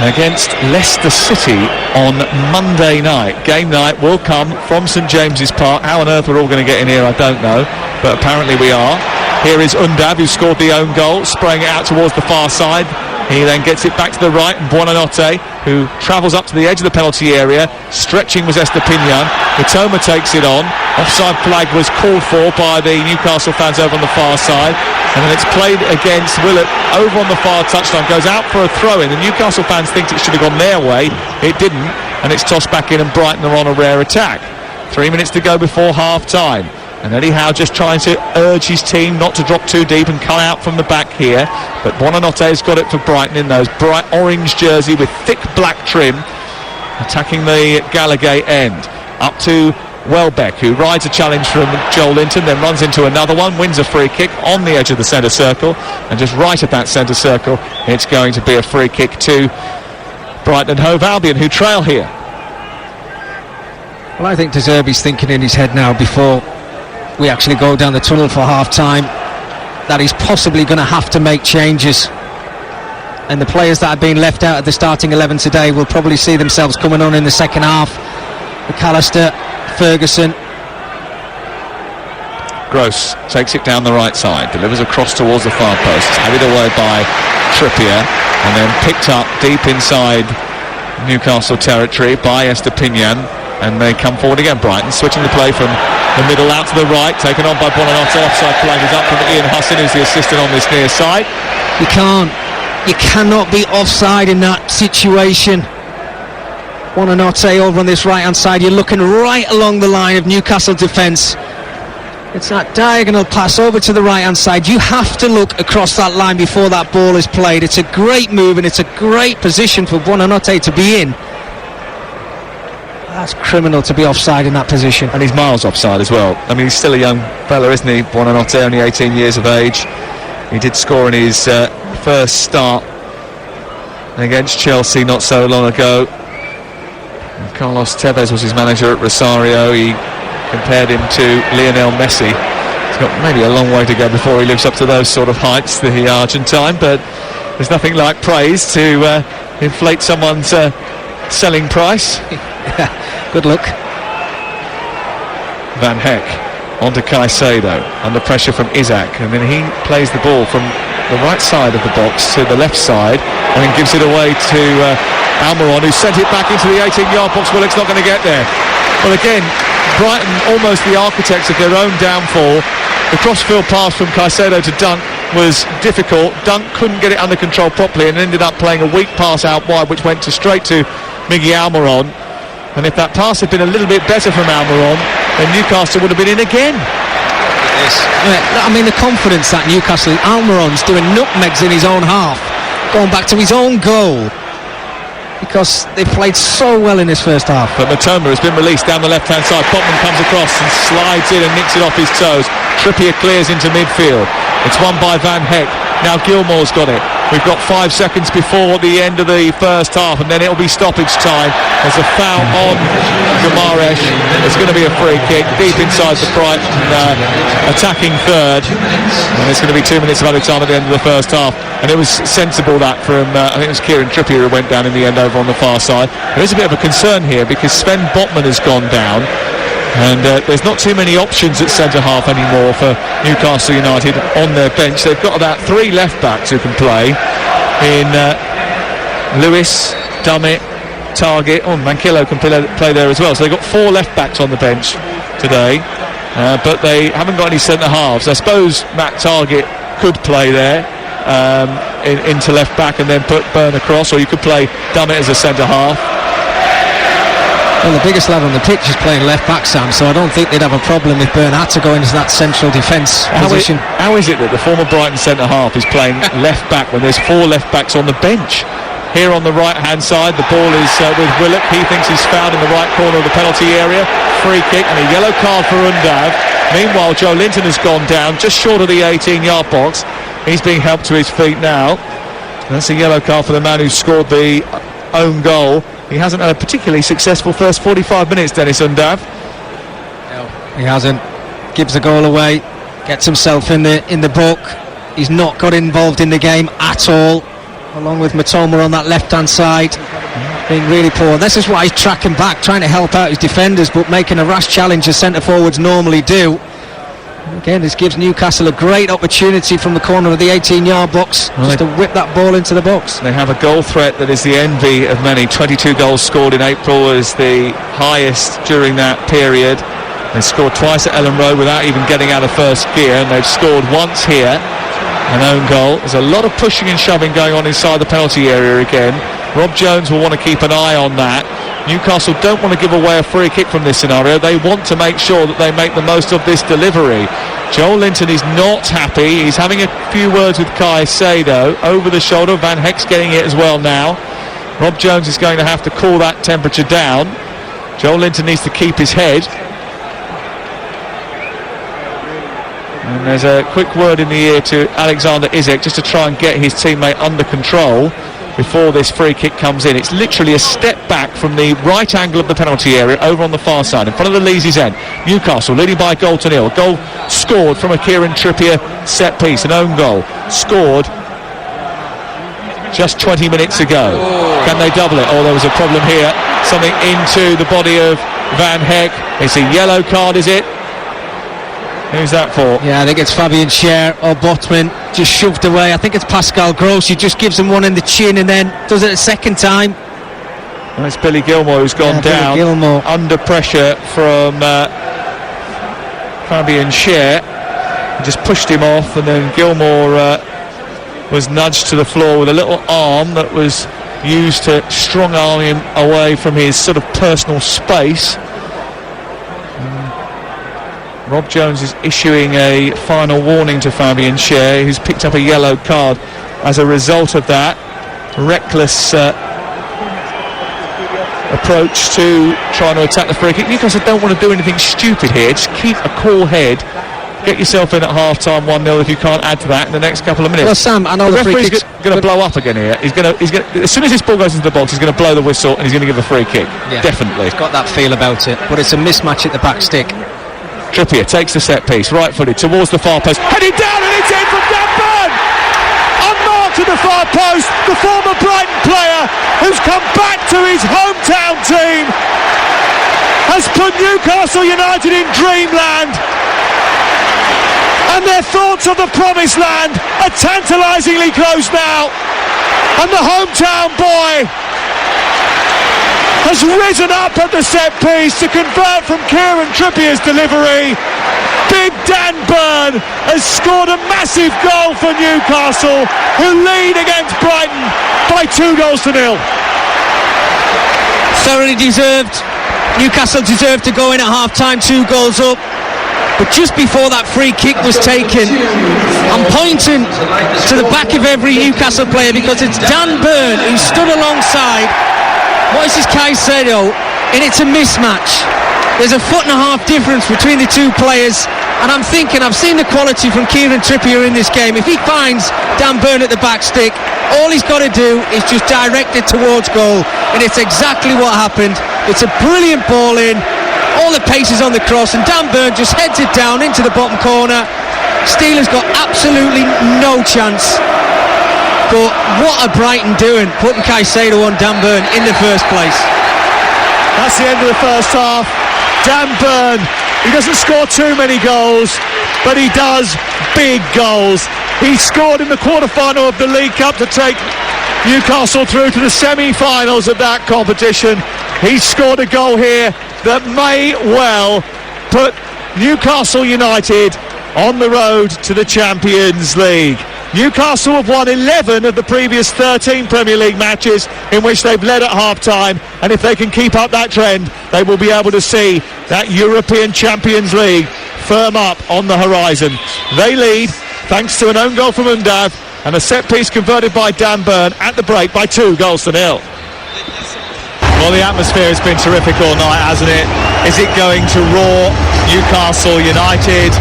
against Leicester City on Monday night. Game night will come from St James's Park. How on earth we're all going to get in here, I don't know, but apparently we are. Here is Undav, who scored the own goal, spraying it out towards the far side. He then gets it back to the right, and Buonanotte, who travels up to the edge of the penalty area. Stretching was Estepinian. Mitoma takes it on. Offside flag was called for by the Newcastle fans over on the far side, and then it's played against Willett over on the far touchline. Goes out for a throw-in. The Newcastle fans think it should have gone their way. It didn't, and it's tossed back in, and Brighton are on a rare attack. 3 minutes to go before half-time. And Eddie Howe just trying to urge his team not to drop too deep and come out from the back here. But Buonanotte's got it for Brighton in those bright orange jersey with thick black trim, attacking the Gallagher end. Up to Welbeck, who rides a challenge from Joel Linton, then runs into another one, wins a free kick on the edge of the centre circle, and just right at that centre circle, it's going to be a free kick to Brighton and Hove Albion, who trail here. Well, I think De Zerbi's thinking in his head now, before we actually go down the tunnel for half-time, that he's possibly going to have to make changes, and the players that have been left out of the starting 11 today will probably see themselves coming on in the second half. McAllister, Ferguson. Gross takes it down the right side, delivers across towards the far post, carried away by Trippier, and then picked up deep inside Newcastle territory by Estepinian, and they come forward again. Brighton switching the play from the middle out to the right, taken on by Buonanotte. Offside flag is up from Ian Husson, who's the assistant on this near side. You cannot be offside in that situation. Buonanotte over on this right hand side, you're looking right along the line of Newcastle defence. It's that diagonal pass over to the right hand side. You have to look across that line before that ball is played. It's a great move and it's a great position for Buonanotte to be in. That's criminal to be offside in that position. And he's miles offside as well. I mean, he's still a young fella, isn't he? Buonanotte, only 18 years of age. He did score in his first start against Chelsea not so long ago. And Carlos Tevez was his manager at Rosario. He compared him to Lionel Messi. He's got maybe a long way to go before he lives up to those sort of heights, the Argentine, but there's nothing like praise to inflate someone's selling price. Good luck. Van Heck onto Caicedo, under pressure from Isaac, and then he plays the ball from the right side of the box to the left side and then gives it away to Almiron, who sent it back into the 18-yard box. Willock's not going to get there. Well, again, Brighton almost the architects of their own downfall. The crossfield pass from Caicedo to Dunk was difficult. Dunk couldn't get it under control properly and ended up playing a weak pass out wide, which went straight to Miggy Almiron. And if that pass had been a little bit better from Almiron, then Newcastle would have been in again. I mean, the confidence that Newcastle, Almiron's doing nutmegs in his own half, going back to his own goal, because they played so well in his first half. But Matoma has been released down the left-hand side. Botman comes across and slides in and nicks it off his toes. Trippier clears into midfield. It's won by Van Heck. Now Gilmore's got it. We've got 5 seconds before the end of the first half, and then it'll be stoppage time. There's a foul on Guimaraes. It's going to be a free kick deep inside the Brighton attacking third, and it's going to be 2 minutes of added time at the end of the first half. And it was sensible that from I think it was Kieran Trippier who went down in the end over on the far side. There is a bit of a concern here because Sven Botman has gone down. And there's not too many options at centre-half anymore for Newcastle United on their bench. They've got about 3 left-backs who can play in Lewis, Dummett, Target. Oh, Manquillo can play there as well. So they've got 4 left-backs on the bench today, but they haven't got any centre-halves. I suppose Matt Target could play there into left-back and then put Byrne across, or you could play Dummett as a centre-half. Well, the biggest lad on the pitch is playing left back, Sam, so I don't think they'd have a problem if Byrne had to go into that central defence position. How is it that the former Brighton centre-half is playing left back when there's 4 left backs on the bench? Here on the right-hand side, the ball is with Willock. He thinks he's fouled in the right corner of the penalty area. Free kick and a yellow card for Undav. Meanwhile, Joe Linton has gone down just short of the 18-yard box. He's being helped to his feet now. That's a yellow card for the man who scored the own goal. He hasn't had a particularly successful first 45 minutes, Dennis Undav. No, he hasn't. Gives the goal away, gets himself in the book. He's not got involved in the game at all, along with Matoma on that left-hand side, being really poor. This is why he's tracking back, trying to help out his defenders, but making a rash challenge as centre-forwards normally do. Again, this gives Newcastle a great opportunity from the corner of the 18-yard box just to whip that ball into the box. They have a goal threat that is the envy of many. 22 goals scored in April is the highest during that period. They scored twice at Ellen Road without even getting out of first gear, and they've scored once here, an own goal. There's a lot of pushing and shoving going on inside the penalty area again. Rob Jones will want to keep an eye on that. Newcastle don't want to give away a free kick from this scenario. They want to make sure that they make the most of this delivery. Joel Linton is not happy. He's having a few words with Caicedo over the shoulder. Van Heck's getting it as well now. Rob Jones is going to have to cool that temperature down. Joel Linton needs to keep his head. And there's a quick word in the ear to Alexander Isak just to try and get his teammate under control before this free kick comes in. It's literally a step back from the right angle of the penalty area over on the far side in front of the Leazy's end. Newcastle leading by a goal to nil. Goal scored from a Kieran Trippier set piece, an own goal scored just 20 minutes ago. Can they double it? Oh, there was a problem here. Something into the body of Van Heck. It's a yellow card, is it? Who's that for? Yeah, I think it's Fabian Schär or Botman, just shoved away. I think it's Pascal Gross. He just gives him one in the chin and then does it a second time. And it's Billy Gilmore who's gone down under pressure from Fabian Schär. He just pushed him off, and then Gilmore was nudged to the floor with a little arm that was used to strong arm him away from his sort of personal space. Rob Jones is issuing a final warning to Fabian Schär, who's picked up a yellow card as a result of that. Reckless approach to trying to attack the free kick. Newcastle don't want to do anything stupid here. Just keep a cool head. Get yourself in at half-time 1-0 if you can't add to that in the next couple of minutes. Well, Sam, I know the free kick's going to blow up again here. He's going to. As soon as this ball goes into the box, he's going to blow the whistle and he's going to give a free kick. Yeah, definitely. He's got that feel about it, but it's a mismatch at the back stick. Trippier takes the set piece, right-footed towards the far post, headed down, and it's in from Dan Burn. Unmarked to the far post, the former Brighton player who's come back to his hometown team has put Newcastle United in dreamland. And their thoughts of the promised land are tantalisingly close now. And the hometown boy has risen up at the set piece to convert from Kieran Trippier's delivery. Big Dan Burn has scored a massive goal for Newcastle, who lead against Brighton by 2-0. Thoroughly deserved. Newcastle deserved to go in at half-time 2 goals up. But just before that free kick was taken, I'm pointing to the back of every Newcastle player because it's Dan Burn who stood alongside Moises Caicedo, and it's a mismatch. There's a 1.5 foot difference between the two players, and I'm thinking, I've seen the quality from Kieran Trippier in this game. If he finds Dan Burn at the back stick, all he's got to do is just direct it towards goal, and it's exactly what happened. It's a brilliant ball in. All the pace is on the cross, and Dan Burn just heads it down into the bottom corner. Steele's got absolutely no chance. But what are Brighton doing, putting Caicedo on Dan Burn in the first place? That's the end of the first half. Dan Burn, he doesn't score too many goals, but he does big goals. He scored in the quarter-final of the League Cup to take Newcastle through to the semi-finals of that competition. He scored a goal here that may well put Newcastle United on the road to the Champions League. Newcastle have won 11 of the previous 13 Premier League matches in which they've led at half-time, and if they can keep up that trend, they will be able to see that European Champions League firm up on the horizon. They lead thanks to an own goal from Undav and a set-piece converted by Dan Burn at the break by 2-0. Well, the atmosphere has been terrific all night, hasn't it? Is it going to roar Newcastle United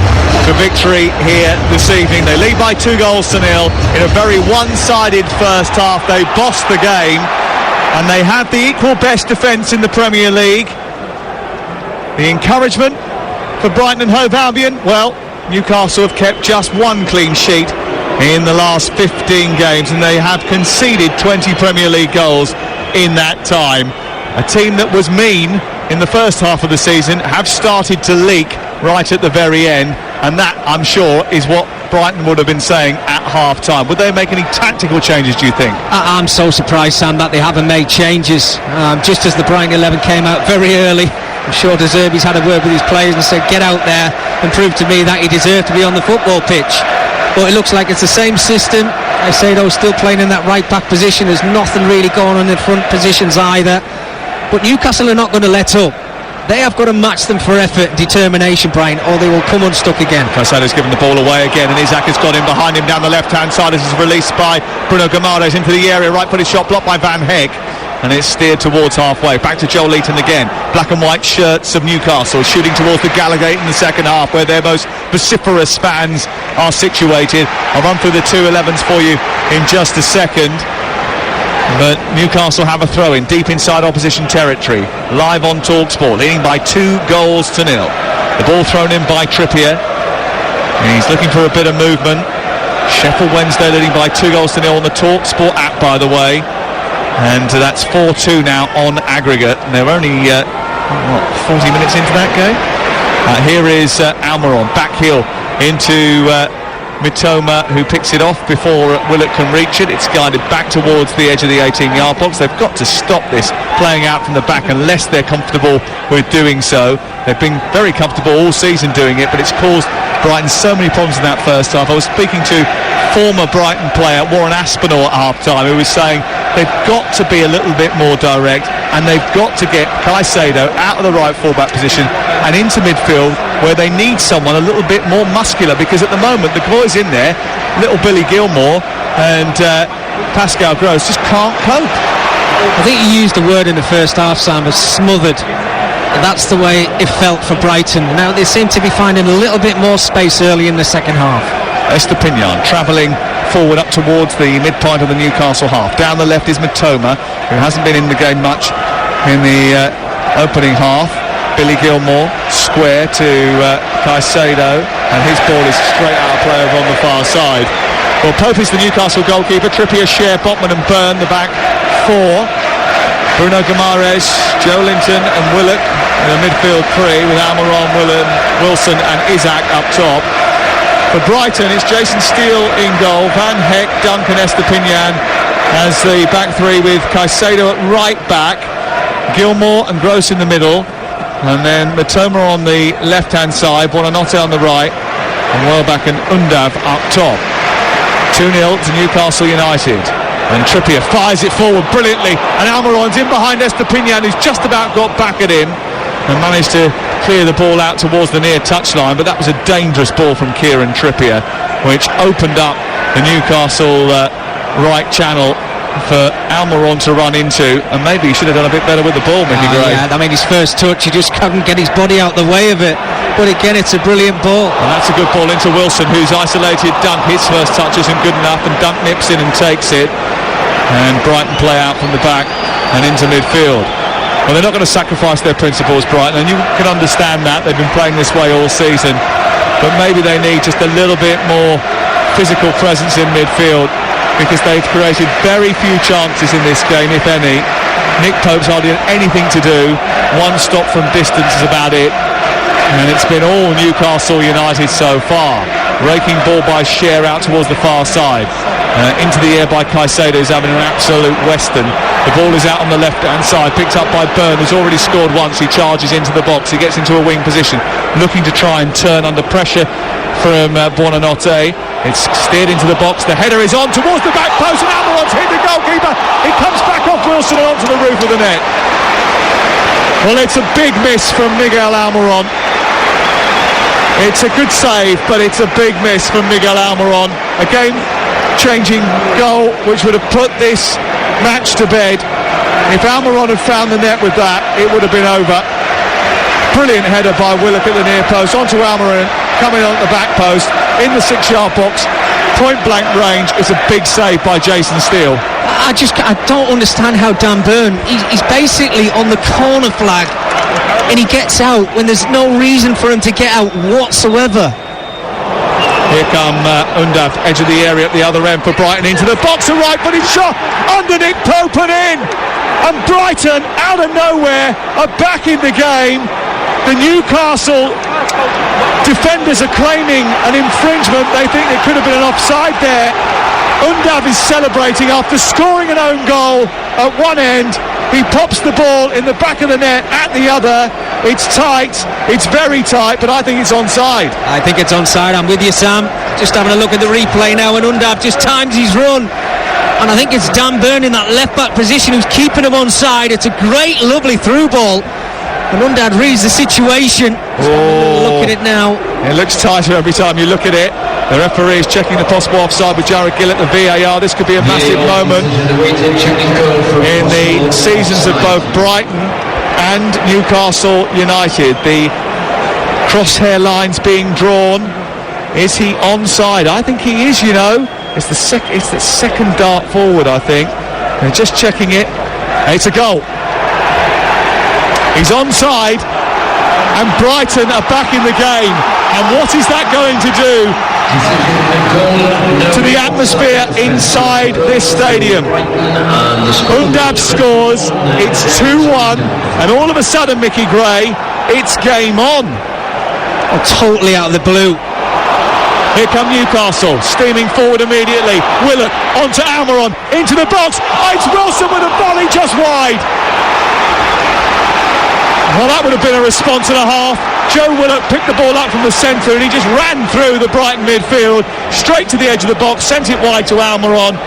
to victory here this evening? They lead by 2-0 in a very one-sided first half. They bossed the game and they had the equal best defence in the Premier League. The encouragement for Brighton and Hove Albion, well, Newcastle have kept just one clean sheet in the last 15 games, and they have conceded 20 Premier League goals in that time. A team that was mean in the first half of the season have started to leak right at the very end, and that, I'm sure, is what Brighton would have been saying at half-time. Would they make any tactical changes, do you think? I'm so surprised, Sam, that they haven't made changes. Just as the Brighton 11 came out very early, I'm sure De Zerbi's had a word with his players and said, get out there and prove to me that he deserved to be on the football pitch. But it looks like it's the same system. Caicedo's still playing in that right-back position. There's nothing really going on in the front positions either. But Newcastle are not going to let up. They have got to match them for effort and determination, Brian, or they will come unstuck again. Caicedo's given the ball away again, and Isak has got in behind him down the left-hand side. This is released by Bruno Guimaraes into the area. Right-footed shot blocked by Van Heck, and it's steered towards halfway. Back to Joel Eaton again. Black and white shirts of Newcastle shooting towards the Gallagate in the second half, where their most vociferous fans are situated. I'll run through the 2-11s for you in just a second. But Newcastle have a throw-in deep inside opposition territory. Live on Talksport, leading by 2-0. The ball thrown in by Trippier. He's looking for a bit of movement. Sheffield Wednesday leading by 2-0 on the Talksport app, by the way. And that's 4-2 now on aggregate. And they're only 40 minutes into that game. Here is Almiron, back heel into Mitoma, who picks it off before Willett can reach it. It's guided back towards the edge of the 18-yard box. They've got to stop this playing out from the back unless they're comfortable with doing so. They've been very comfortable all season doing it, but it's caused Brighton so many problems in that first half. I was speaking to former Brighton player Warren Aspinall at half-time, who was saying they've got to be a little bit more direct, and they've got to get Caicedo out of the right full-back position and into midfield, where they need someone a little bit more muscular, because at the moment the boys in there, little Billy Gilmore and Pascal Gross, just can't cope. I think you used the word in the first half, Sam, as smothered. And that's the way it felt for Brighton. Now they seem to be finding a little bit more space early in the second half. Estepinian travelling forward up towards the midpoint of the Newcastle half. Down the left is Matoma, who hasn't been in the game much in the opening half. Billy Gilmore square to Caicedo, and his ball is straight out of play over on the far side. Well, Pope is the Newcastle goalkeeper. Trippier, Shea, Botman and Byrne the back four. Bruno Guimaraes, Joe Linton and Willock in the midfield three, with Almiron, Wilson and Isaac up top. For Brighton, it's Jason Steele in goal, Van Heck, Duncan, Estepinian as the back three, with Caicedo at right back, Gilmore and Gross in the middle, and then Matoma on the left-hand side, Buonanotte on the right, and Welbeck and Undav up top. 2-0 to Newcastle United. And Trippier fires it forward brilliantly, and Almiron's in behind Estepinian, who's just about got back at him and managed to clear the ball out towards the near touchline. But that was a dangerous ball from Kieran Trippier, which opened up the Newcastle right channel for Almiron to run into, and maybe he should have done a bit better with the ball, Mickey Gray. Yeah, I mean, his first touch, he just couldn't get his body out the way of it. But again, it's a brilliant ball. And that's a good ball into Wilson, who's isolated Dunk. His first touch isn't good enough, and Dunk nips in and takes it. And Brighton play out from the back and into midfield. Well, they're not going to sacrifice their principles, Brighton, and you can understand that. They've been playing this way all season. But maybe they need just a little bit more physical presence in midfield, because they've created very few chances in this game, if any. Nick Pope's hardly had anything to do. One stop from distance is about it. And it's been all Newcastle United so far. Raking ball by Shea out towards the far side. Into the air by Caicedo, who's having an absolute western. The ball is out on the left-hand side, picked up by Byrne, who's already scored once. He charges into the box. He gets into a wing position, looking to try and turn under pressure from Buonanotte. It's steered into the box. The header is on towards the back post, and Almiron's hit the goalkeeper. It comes back off Wilson and onto the roof of the net. Well, it's a big miss from Miguel Almiron. It's a good save, but it's a big miss from Miguel Almiron. A game-changing goal which would have put this match to bed. If Almiron had found the net with that, it would have been over. Brilliant header by Willock at the near post, onto Almiron, coming on the back post, in the 6-yard box, point-blank range. It's a big save by Jason Steele. I don't understand how Dan Byrne, he's basically on the corner flag, and he gets out when there's no reason for him to get out whatsoever. Here come Undav, edge of the area at the other end for Brighton, into the box, a right-footed shot under Nick Pope and in. And Brighton, out of nowhere, are back in the game. The Newcastle defenders are claiming an infringement. They think there could have been an offside there. Undav is celebrating after scoring an own goal at one end. He pops the ball in the back of the net at the other. It's tight, it's very tight, but I think it's onside. I think it's onside, I'm with you, Sam. Just having a look at the replay now, and Undav just times his run. And I think it's Dan Byrne in that left-back position who's keeping him onside. It's a great, lovely through ball. And Undav reads the situation. Look at it now. It looks tighter every time you look at it. The referee is checking the possible offside with Jared Gill at the VAR. This could be a massive moment in the seasons of both Brighton and Newcastle United. The crosshair lines being drawn. Is he onside? I think he is, you know. It's the second dart forward, I think. They're just checking it. It's a goal. He's onside, and Brighton are back in the game. And what is that going to do to the atmosphere inside this stadium? Undav scores, it's 2-1, and all of a sudden, Mickey Gray, it's game on. Oh, totally out of the blue. Here come Newcastle, steaming forward immediately. Willock onto Almiron, into the box. It's Wilson with a volley just wide. Well, that would have been a response and a half. Joe Willock picked the ball up from the centre, and he just ran through the Brighton midfield, straight to the edge of the box, sent it wide to Almiron,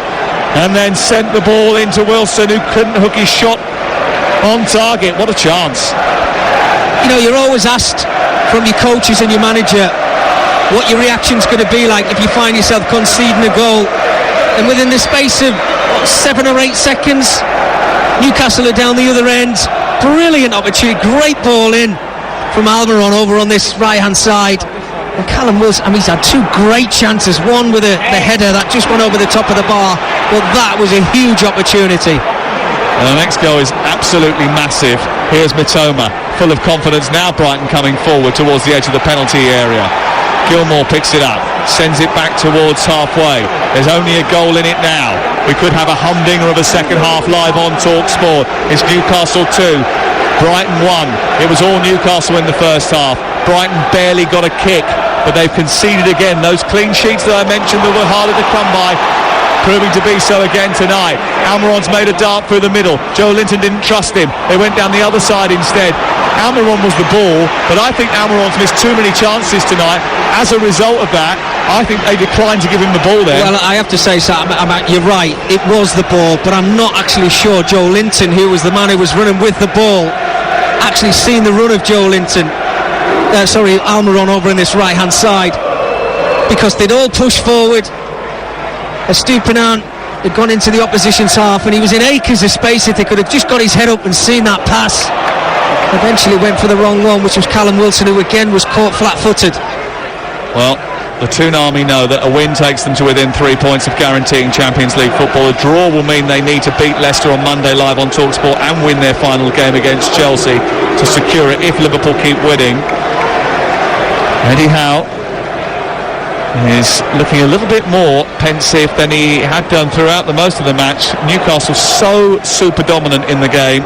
and then sent the ball into Wilson, who couldn't hook his shot on target. What a chance. You know, you're always asked from your coaches and your manager what your reaction's going to be like if you find yourself conceding a goal. And within the space of 7 or 8 seconds, Newcastle are down the other end. Brilliant opportunity, great ball in from Almiron over on this right hand side. And Callum Wilson, he's had two great chances, one with the header that just went over the top of the bar, but that was a huge opportunity. And the next goal is absolutely massive. Here's Mitoma, full of confidence now. Brighton coming forward towards the edge of the penalty area. Gilmour picks it up, sends it back towards halfway. There's only a goal in it now. We could have a humdinger of a second half live on Talksport. It's Newcastle 2, Brighton 1. It was all Newcastle in the first half. Brighton barely got a kick, but they've conceded again. Those clean sheets that I mentioned that were harder to come by, proving to be so again tonight. Almiron's made a dart through the middle. Joe Linton didn't trust him. They went down the other side instead. Almiron was the ball, but I think Almiron's missed too many chances tonight. As a result of that, I think they declined to give him the ball there. Well, I have to say, Sam, you're right, it was the ball, but I'm not actually sure Joe Linton, who was the man who was running with the ball, actually seen the run of Joe Linton. Almiron over in this right hand side, because they'd all pushed forward. Estupiñán had gone into the opposition's half, and he was in acres of space. If they could have just got his head up and seen that pass, eventually went for the wrong one, which was Callum Wilson, who again was caught flat-footed. Well, the Toon Army know that a win takes them to within 3 points of guaranteeing Champions League football. A draw will mean they need to beat Leicester on Monday live on Talksport and win their final game against Chelsea to secure it if Liverpool keep winning. Eddie Howe is looking a little bit more pensive than he had done throughout the most of the match. Newcastle so super dominant in the game,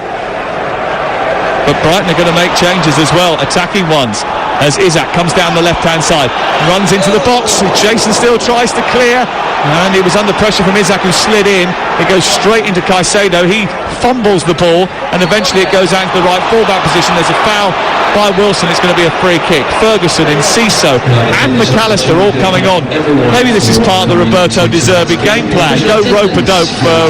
but Brighton are going to make changes as well, attacking ones, as Isak comes down the left hand side, runs into the box. Jason still tries to clear, and he was under pressure from Isak, who slid in. It goes straight into Caicedo. He fumbles the ball, and eventually it goes out to the right fullback position. There's a foul by Wilson. It's going to be a free kick. Ferguson, Enciso and McAllister all coming on. Maybe this is part of the Roberto De Zerbi game plan. Go rope-a-dope for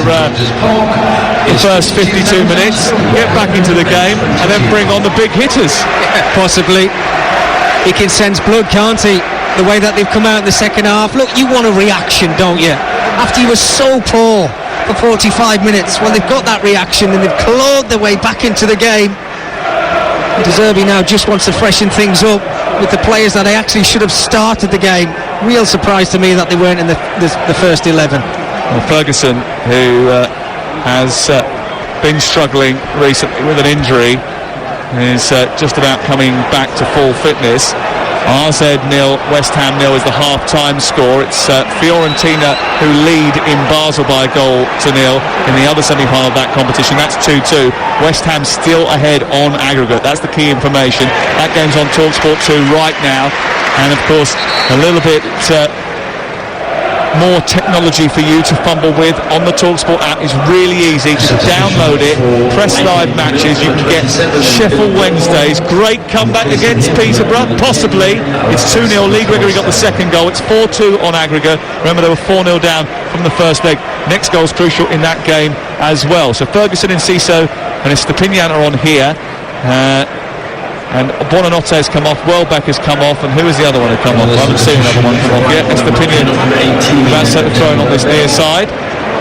the first 52 minutes, get back into the game, and then bring on the big hitters. Possibly. He can sense blood, can't he? The way that they've come out in the second half. Look, you want a reaction, don't you? After you were so poor for 45 minutes, well, they've got that reaction and they've clawed their way back into the game. De Zerbi now just wants to freshen things up with the players that they actually should have started the game. Real surprise to me that they weren't in the first 11. Well, Ferguson, who has been struggling recently with an injury, is just about coming back to full fitness. RZ 0, West Ham 0 is the half-time score. It's Fiorentina who lead in Basel by a goal to 0 in the other semi-final of that competition. That's 2-2. West Ham still ahead on aggregate. That's the key information. That game's on Talksport 2 right now. And of course, a little bit more technology for you to fumble with on the Talksport app. Is really easy. Just download it, press live matches. You can get Sheffield Wednesdays. Great comeback against Peterborough, possibly. It's 2-0. Lee Gregory got the second goal. It's 4-2 on aggregate. Remember, they were 4-0 down from the first leg. Next goal's crucial in that game as well. So Ferguson, Enciso and Estupiñán are on here. And Buonanotte has come off, Welbeck has come off, and who is the other one who come off? I haven't seen another one come off yet. Estupiñán about to throw on this near side.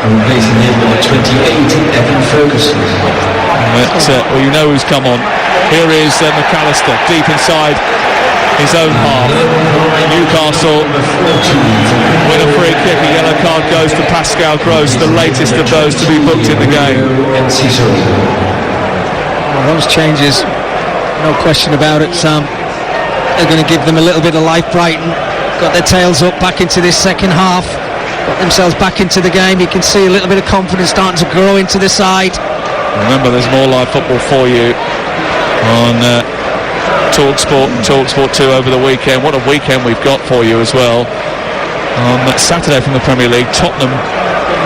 And replacing him number 28, Evan Ferguson. But, well, you know who's come on. Here is McAllister, deep inside his own half. Newcastle win a free kick. A yellow card goes to Pascal Gross, the latest of those to be booked in the game. Well, those changes, no question about it, Sam, they're going to give them a little bit of life. Brighton got their tails up back into this second half, got themselves back into the game. You can see a little bit of confidence starting to grow into the side. Remember, there's more live football for you on Talksport and Talksport 2 over the weekend. What a weekend we've got for you as well. On Saturday from the Premier League, Tottenham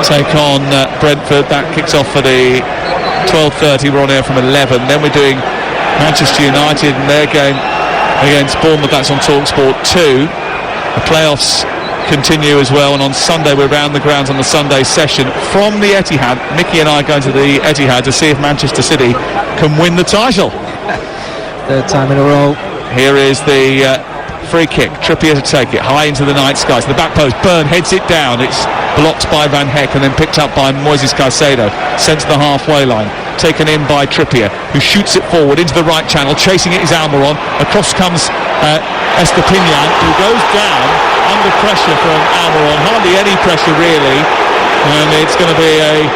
take on Brentford. That kicks off for the 12:30. We're on air from 11. Then we're doing Manchester United and their game against Bournemouth. That's on Talksport 2. The playoffs continue as well, and on Sunday we're round the grounds on the Sunday session from the Etihad. Mickey and I are going to the Etihad to see if Manchester City can win the title. Third time in a row. Here is the free kick. Trippier to take it high into the night skies. The back post. Byrne heads it down. It's blocked by Van Heck and then picked up by Moises Caicedo. Sent to the halfway line. taken in by Trippier, who shoots it forward into the right channel. Chasing it is Almiron. Across comes Estepinian, who goes down under pressure from Almiron. Hardly any pressure really, and it's going to be a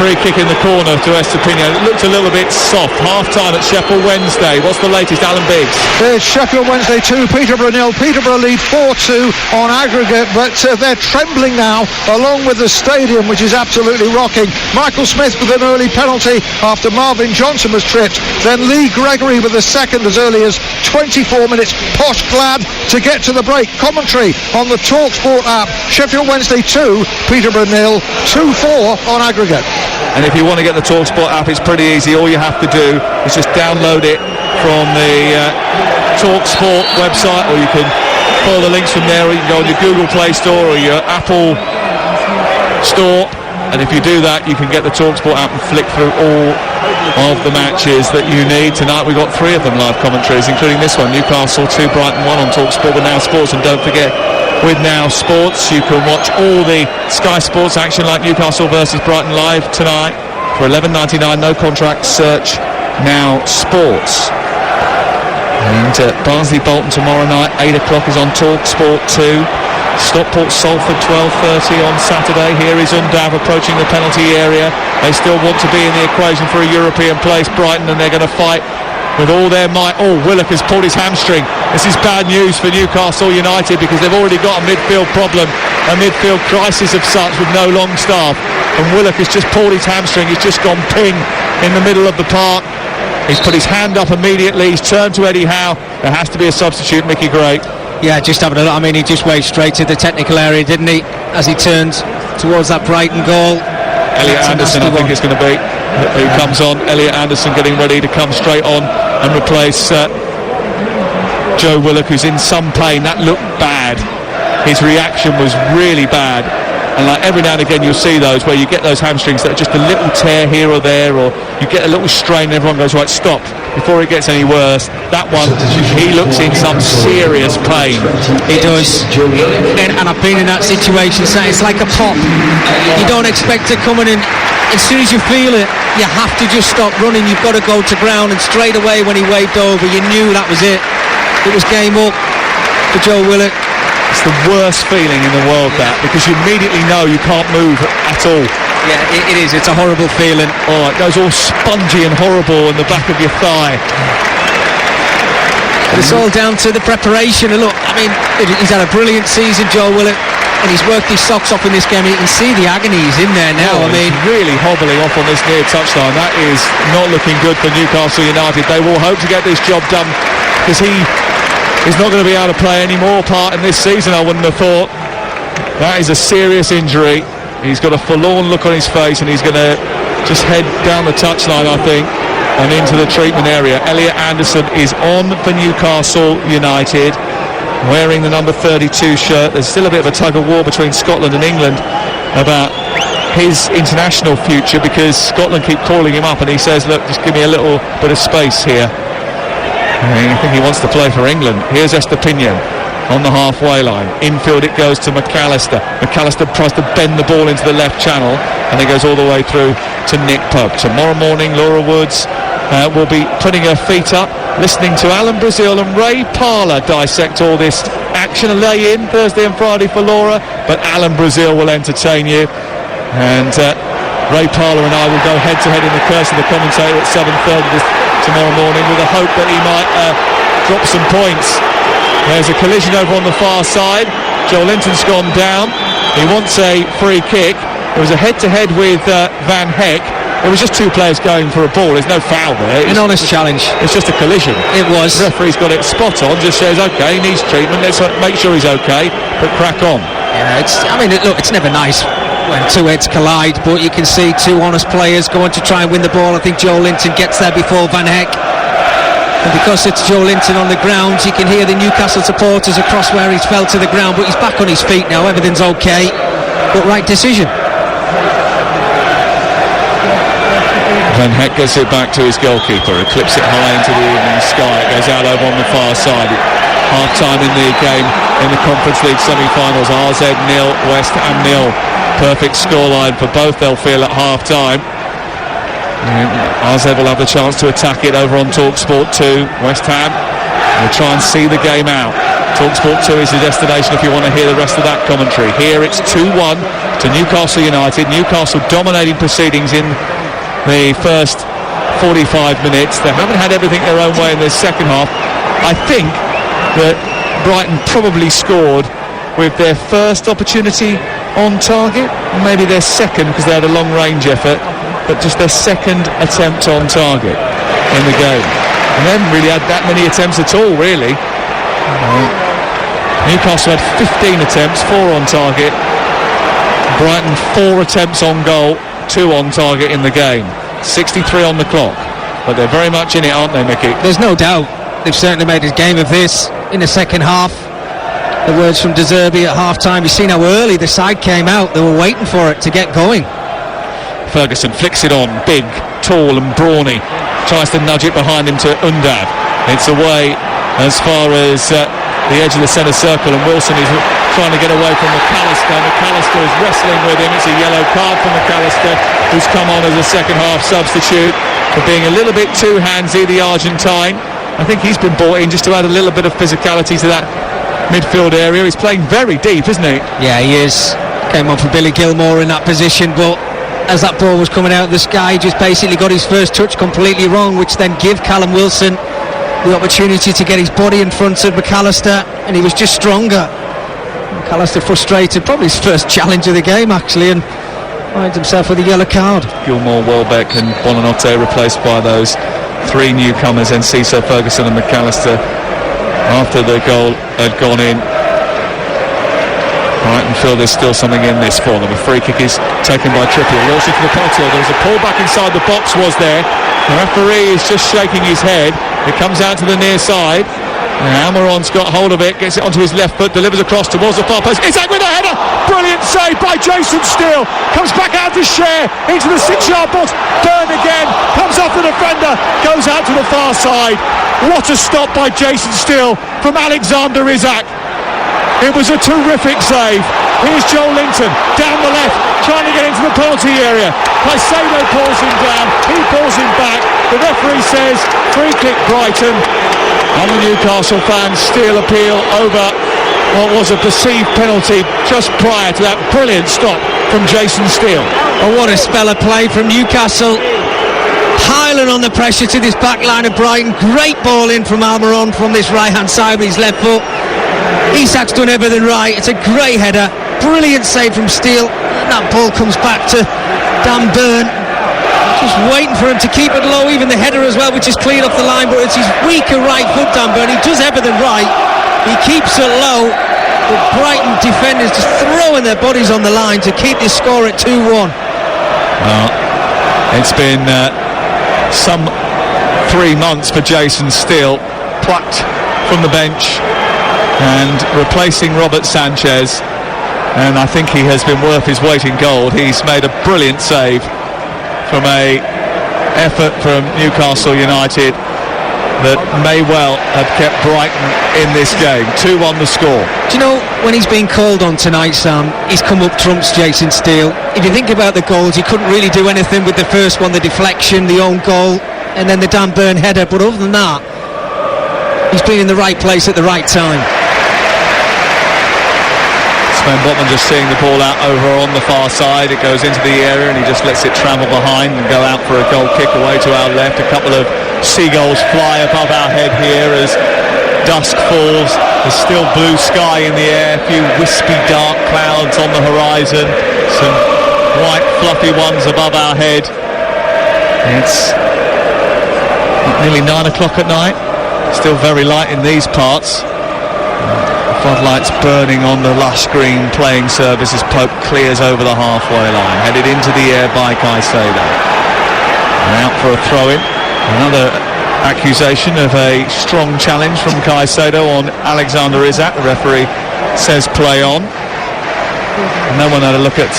free kick in the corner to Estepinian. It looked a little bit soft. Half-time at Sheffield Wednesday. What's the latest, Alan Biggs? It's Sheffield Wednesday 2, Peterborough 0. Peterborough lead 4-2 on aggregate, but they're trembling now along with the stadium, which is absolutely rocking. Michael Smith with an early penalty after Marvin Johnson was tripped. Then Lee Gregory with a second as early as 24 minutes. Posh glad to get to the break. Commentary on the Talksport app. Sheffield Wednesday 2, Peterborough 0, 2-4 on aggregate. And if you want to get the Talksport app, it's pretty easy. All you have to do is just download it from the Talksport website, or you can follow the links from there, or you can go on your Google Play Store or your Apple Store. And if you do that, you can get the Talksport app and flick through all of the matches that you need. Tonight we've got 3 of them live commentaries, including this one, Newcastle 2, Brighton 1 on Talksport with Now Sports. And don't forget, with Now Sports, you can watch all the Sky Sports action like Newcastle versus Brighton live tonight for $11.99, no contract. Search Now Sports. And Barnsley Bolton tomorrow night, 8 o'clock is on Talksport 2. Stockport Salford 12:30 on Saturday. Here is Undav approaching the penalty area. They still want to be in the equation for a European place, Brighton, and they're going to fight with all their might. Oh, Willock has pulled his hamstring. This is bad news for Newcastle United, because they've already got a midfield problem, a midfield crisis of such, with no long staff. And Willock has just pulled his hamstring. He's just gone ping in the middle of the park. He's put his hand up immediately. He's turned to Eddie Howe. There has to be a substitute, Mickey Gray. Yeah, just having a look. I mean, he just waved straight to the technical area, didn't he, as he turned towards that Brighton goal. Elliot Anderson, I think it's going to be, who comes on. Elliot Anderson getting ready to come straight on and replace Joe Willock, who's in some pain. That looked bad. His reaction was really bad. And like every now and again you'll see those where you get those hamstrings that are just a little tear here or there, or you get a little strain and everyone goes, right, stop, before it gets any worse. That one, he looks in some serious pain. He does. And I've been in that situation, so it's like a pop. You don't expect to come in, and as soon as you feel it, you have to just stop running. You've got to go to ground, and straight away when he waved over, you knew that was it. It was game up for Joe Willock. It's the worst feeling in the world, that, because you immediately know you can't move at all. Yeah, it is. It's a horrible feeling. Oh, it goes all spongy and horrible in the back of your thigh. But it's all down to the preparation. And look, I mean, he's had a brilliant season, Joe Willock, and he's worked his socks off in this game. You can see the agony he's in there now. I mean, he's really hobbling off on this near touchline. That is not looking good for Newcastle United. They will hope to get this job done, because he is not going to be able to play any more part in this season, I wouldn't have thought. That is a serious injury. He's got a forlorn look on his face, and he's going to just head down the touchline, I think, and into the treatment area. Elliot Anderson is on for Newcastle United, wearing the number 32 shirt. There's still a bit of a tug of war between Scotland and England about his international future, because Scotland keep calling him up, and he says, look, just give me a little bit of space here. I think he wants to play for England. Here's Estepinian on the halfway line. Infield it goes to McAllister. McAllister tries to bend the ball into the left channel, and it goes all the way through to Nick Pope. Tomorrow morning, Laura Woods will be putting her feet up, listening to Alan Brazil and Ray Parlour dissect all this action. A lay in Thursday and Friday for Laura, but Alan Brazil will entertain you. And Ray Parlour and I will go head to head in the curse of the commentator at 7:30 tomorrow morning, with a hope that he might drop some points. There's a collision over on the far side. Joel Linton's gone down. He wants a free kick. There was a head-to-head with Van Heck. It was just two players going for a ball. There's no foul there. An honest challenge. It's just a collision. It was. The referee's got it spot on. Just says, OK, he needs treatment. Let's make sure he's OK, but crack on. Yeah, it's never nice when two heads collide, but you can see two honest players going to try and win the ball. I think Joe Linton gets there before Van Heck, and because it's Joe Linton on the ground, you can hear the Newcastle supporters across where he's fell to the ground, but he's back on his feet now. Everything's okay, but right decision. Van Heck gets it back to his goalkeeper, who clips it high into the evening sky. It goes out over on the far side. Half time in the game in the Conference League semi-finals. RZ 0, West Ham 0. Perfect scoreline for both, they'll feel, at half time. Arzhead will have the chance to attack it over on Talksport 2. West Ham will try and see the game out. Talksport 2 is the destination if you want to hear the rest of that commentary. Here it's 2-1 to Newcastle United. Newcastle dominating proceedings in the first 45 minutes. They haven't had everything their own way in the second half. I think that Brighton probably scored with their first opportunity on target, maybe their second because they had a long range effort, but just their second attempt on target in the game. And they haven't really had that many attempts at all, really. Newcastle had 15 attempts, 4 on target. Brighton 4 attempts on goal, 2 on target in the game. 63 on the clock, but they're very much in it, aren't they, Mickey? There's no doubt they've certainly made a game of this in the second half. The words from De Zerbi at half-time. You've seen how early the side came out. They were waiting for it to get going. Ferguson flicks it on, big, tall and brawny. Tries to nudge it behind him to Undav. It's away as far as the edge of the centre circle, and Wilson is trying to get away from McAllister. McAllister is wrestling with him. It's a yellow card for McAllister, who's come on as a second-half substitute for being a little bit too handsy, the Argentine. I think he's been brought in just to add a little bit of physicality to that midfield area. He's playing very deep, isn't he? Yeah, he is. Came on for Billy Gilmore in that position, but as that ball was coming out of the sky, he just basically got his first touch completely wrong, which then gave Callum Wilson the opportunity to get his body in front of McAllister, and he was just stronger. McAllister frustrated, probably his first challenge of the game actually, and finds himself with a yellow card. Gilmore, Welbeck and Buonanotte replaced by those 3 newcomers, Enciso, Ferguson and McAllister after the goal had gone in. Brighton feel there's still something in this for them. A free kick is taken by Trippier. Launching for the penalty. There was a pull back inside the box, was there? The referee is just shaking his head. It comes out to the near side. Almiron's got hold of it, gets it onto his left foot, delivers across towards the far post. Isaac with a header! Brilliant save by Jason Steele. Comes back out to Share into the 6-yard box. Byrne again, comes off the defender, goes out to the far side. What a stop by Jason Steele from Alexander Isaac. It was a terrific save. Here's Joel Linton down the left, trying to get into the penalty area. Caicedo pulls him down, he pulls him back. The referee says free kick Brighton, and the Newcastle fans still appeal over what was a perceived penalty just prior to that brilliant stop from Jason Steele. Oh, what a spell of play from Newcastle, piling on the pressure to this back line of Brighton. Great ball in from Almiron from this right hand side with his left foot. Isak's done everything right. It's a great header, brilliant save from Steele, and that ball comes back to Dan Byrne, just waiting for him to keep it low. Even the header as well, which is clean off the line, but it's his weaker right foot. Dan Byrne, he does everything right, he keeps it low, but Brighton defenders just throwing their bodies on the line to keep this score at 2-1. It's been some 3 months for Jason Steele, plucked from the bench and replacing Robert Sanchez, and I think he has been worth his weight in gold. He's made a brilliant save from a effort from Newcastle United that may well have kept Brighton in this game. 2-1 the score. Do you know, when he's been called on tonight, Sam, he's come up trumps Jason Steele. If you think about the goals, he couldn't really do anything with the first one, the deflection, the own goal, and then the Dan Byrne header, but other than that, he's been in the right place at the right time. Sven Botman just seeing the ball out over on the far side. It goes into the area and he just lets it travel behind and go out for a goal kick away to our left. A couple of seagulls fly above our head here as dusk falls. There's still blue sky in the air, a few wispy dark clouds on the horizon, some white fluffy ones above our head. It's nearly 9 o'clock at night, still very light in these parts. Floodlights burning on the lush green playing surface as Pope clears over the halfway line, headed into the air by Caicedo. And out for a throw-in. Another accusation of a strong challenge from Caicedo on Alexander Isak. The referee says play on. No one had a look at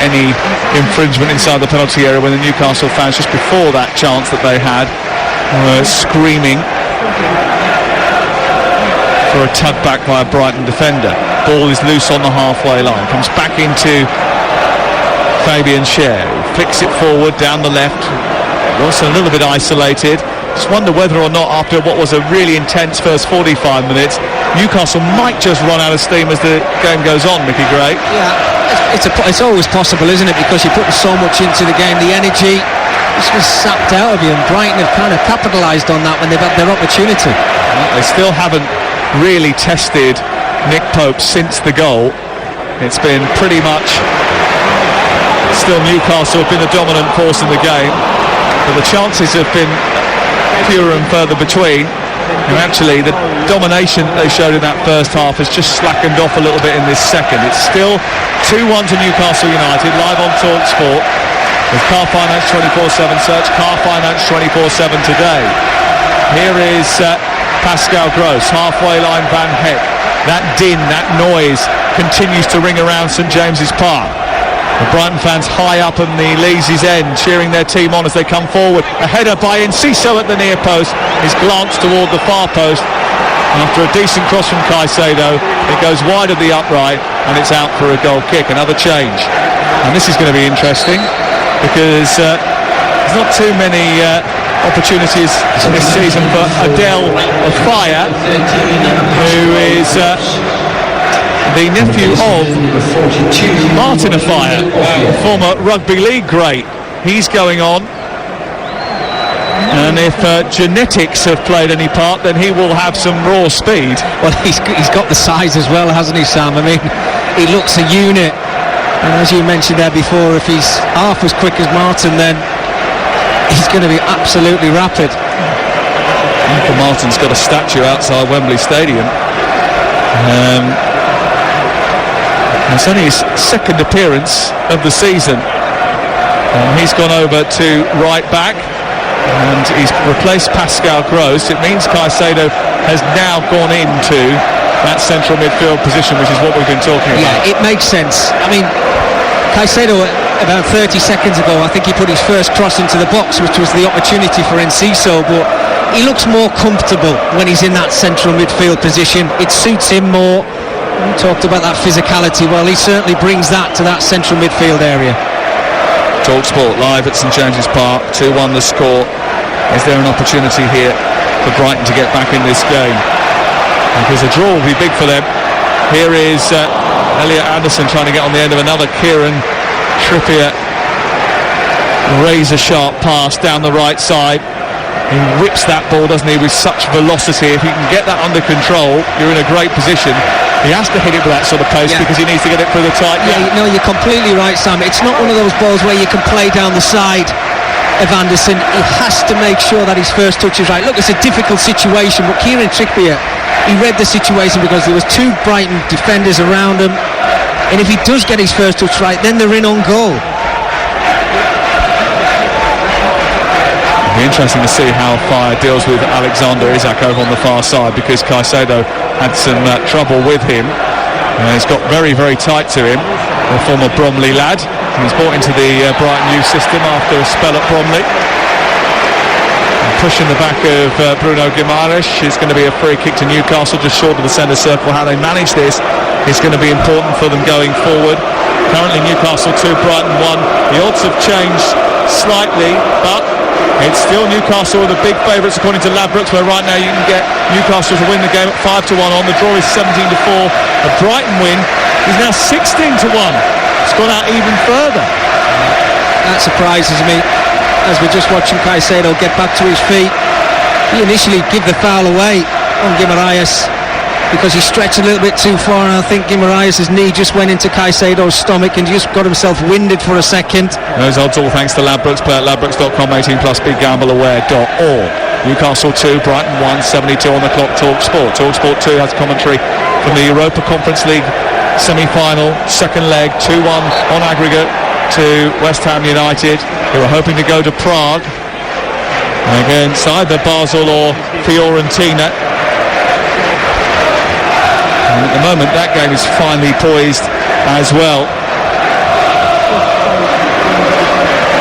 any infringement inside the penalty area when the Newcastle fans, just before that chance that they had, were screaming for a tug back by a Brighton defender. Ball is loose on the halfway line, comes back into Fabian Schär, who flicks it forward down the left was a little bit isolated. Just wonder whether or not, after what was a really intense first 45 minutes, Newcastle might just run out of steam as the game goes on, Mickey Gray. Yeah, it's always possible, isn't it? Because you're putting so much into the game, the energy just was sapped out of you, and Brighton have kind of capitalised on that when they've had their opportunity. They still haven't really tested Nick Pope since the goal. It's been pretty much still Newcastle have been the dominant force in the game, but the chances have been fewer and further between. And actually the domination that they showed in that first half has just slackened off a little bit in this second. It's still 2-1 to Newcastle United, live on Talksport with Car Finance 24/7. Search Car Finance 24/7 today. Here is Pascal Gross, halfway line Van Heck. That din, that noise continues to ring around St James's Park. The Brighton fans high up on the Leesy's end, cheering their team on as they come forward. A header by Enciso at the near post. His glance toward the far post. After a decent cross from Caicedo, it goes wide of the upright and it's out for a goal kick. Another change. And this is going to be interesting because there's not too many opportunities this season for Adel Afaya, who is the nephew of Martin Afaya, former rugby league great. He's going on, and if genetics have played any part, then he will have some raw speed. Well, he's got the size as well, hasn't he, Sam? I mean, he looks a unit, and as you mentioned there before, if he's half as quick as Martin, then he's going to be absolutely rapid. Michael Martin's got a statue outside Wembley Stadium. It's only his second appearance of the season. He's gone over to right back and he's replaced Pascal Gross. It means Caicedo has now gone into that central midfield position, which is what we've been talking about. Yeah, it makes sense. I mean, Caicedo, about 30 seconds ago, I think he put his first cross into the box, which was the opportunity for Enciso, but he looks more comfortable when he's in that central midfield position. It suits him more. We talked about that physicality. Well, he certainly brings that to that central midfield area. Talksport live at St James's Park, 2-1 the score. Is there an opportunity here for Brighton to get back in this game? Because a draw will be big for them. Here is Elliot Anderson trying to get on the end of another Kieran Trippier razor sharp pass down the right side. He whips that ball, doesn't he, with such velocity. If he can get that under control, you're in a great position. He has to hit it with that sort of pace because he needs to get it through the tight gap. Yeah, no, you're completely right, Sam. It's not one of those balls where you can play down the side of Anderson. He has to make sure that his first touch is right. Look, it's a difficult situation, but Kieran Trippier, he read the situation because there was two Brighton defenders around him, and if he does get his first touch right, then they're in on goal. It'll be interesting to see how Fire deals with Alexander Isak over on the far side, because Caicedo had some trouble with him. He's got very, very tight to him, the former Bromley lad. He's brought into the Brighton youth system after a spell at Bromley. Pushing the back of Bruno Guimaraes is going to be a free kick to Newcastle, just short of the centre circle. How they manage this is going to be important for them going forward. Currently Newcastle 2, Brighton 1. The odds have changed slightly, but it's still Newcastle are the big favourites according to Ladbrokes, where right now you can get Newcastle to win the game at 5-1 on. The draw is 17-4. A Brighton win is now 16-1. It's gone out even further. That surprises me, as we're just watching Caicedo get back to his feet. He initially gave the foul away on Guimaraes because he stretched a little bit too far, and I think Guimaraes' knee just went into Caicedo's stomach and just got himself winded for a second. Those odds all thanks to Ladbrokes. Play at ladbrokes.com, 18+, begambleaware.org. Newcastle 2, Brighton 1, 72 on the clock. Talksport 2 has commentary from the Europa Conference League semi-final, second leg, 2-1 on aggregate to West Ham United, who are hoping to go to Prague against either Basel or Fiorentina. And at the moment that game is finely poised as well.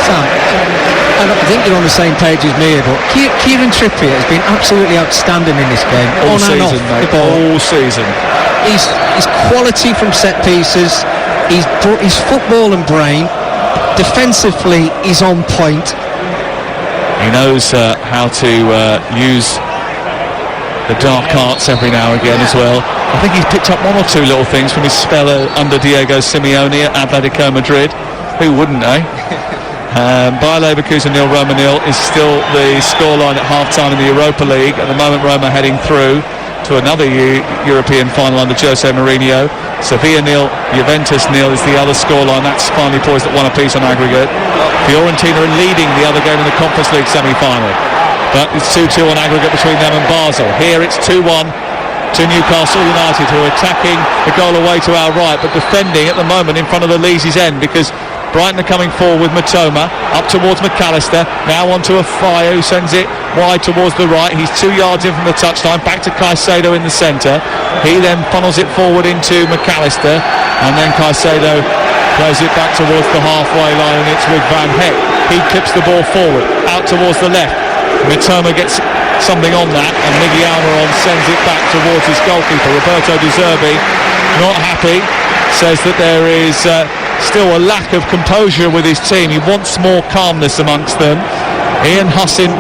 Sam, I don't think you're on the same page as me, but Kieran Trippier has been absolutely outstanding in this game. All season, mate. All season. His quality from set pieces, his football and brain. Defensively, he's on point. He knows how to use the dark arts every now and again as well. I think he's picked up one or two little things from his spell under Diego Simeone at Atletico Madrid. Who wouldn't, eh? Bayer Leverkusen 0, Roma 0 is still the scoreline at half-time in the Europa League. At the moment, Roma heading through to another European final under Jose Mourinho. Sevilla 0, Juventus 0 is the other scoreline. That's finally poised at 1 apiece on aggregate. Fiorentina are leading the other game in the Conference League semi-final, but it's 2-2 on aggregate between them and Basel. Here it's 2-1 to Newcastle United, who are attacking the goal away to our right, but defending at the moment in front of the Leesy's end, because Brighton are coming forward with Matoma up towards McAllister, now onto a Fire, who sends it wide towards the right. He's 2 yards in from the touchline, back to Caicedo in the centre. He then funnels it forward into McAllister, and then Caicedo plays it back towards the halfway line, and it's with Van Heck. He clips the ball forward out towards the left. Mitoma gets something on that, and Miggy Almiron sends it back towards his goalkeeper. Roberto De Zerbi not happy, says that there is still a lack of composure with his team. He wants more calmness amongst them. Ian Hussin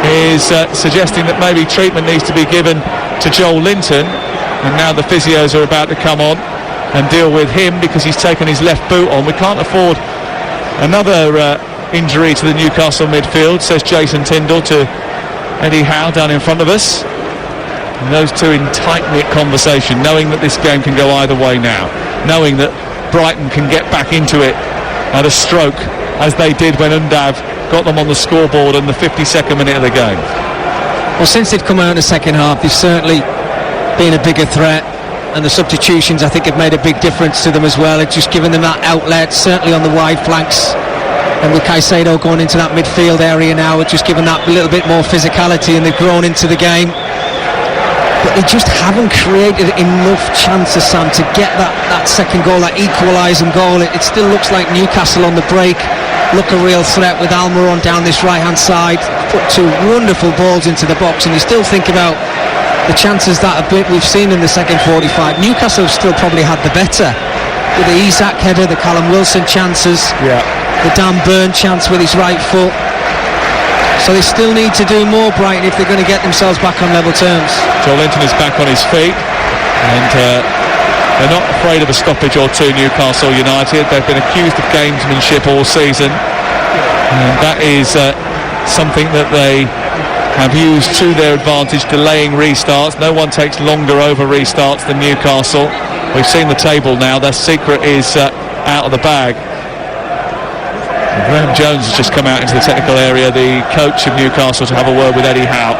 is suggesting that maybe treatment needs to be given to Joel Linton, and now the physios are about to come on and deal with him because he's taken his left boot on. We can't afford another injury to the Newcastle midfield, says Jason Tyndall to Eddie Howe down in front of us. And those two in tight-knit conversation, knowing that this game can go either way now, knowing that Brighton can get back into it at a stroke, as they did when Undav got them on the scoreboard in the 52nd minute of the game. Well, since they've come out in the second half, they've certainly been a bigger threat, and the substitutions, I think, have made a big difference to them as well. It's just given them that outlet, certainly on the wide flanks, and with Caicedo going into that midfield area now, it's just given that little bit more physicality, and they've grown into the game. But they just haven't created enough chances, Sam, to get that second goal, that equalising goal. It still looks like Newcastle on the break look a real threat with Almiron down this right-hand side. Put 2 wonderful balls into the box, and you still think about the chances that we've seen in the second 45. Newcastle have still probably had the better, with the Isak header, the Callum Wilson chances, the Dan Burn chance with his right foot. So they still need to do more, Brighton, if they're going to get themselves back on level terms. Joel Linton is back on his feet, and they're not afraid of a stoppage or two, Newcastle United. They've been accused of gamesmanship all season, and that is something that they have used to their advantage, delaying restarts. No one takes longer over restarts than Newcastle. We've seen the table now. Their secret is out of the bag. Graham Jones has just come out into the technical area, the coach of Newcastle, to have a word with Eddie Howe.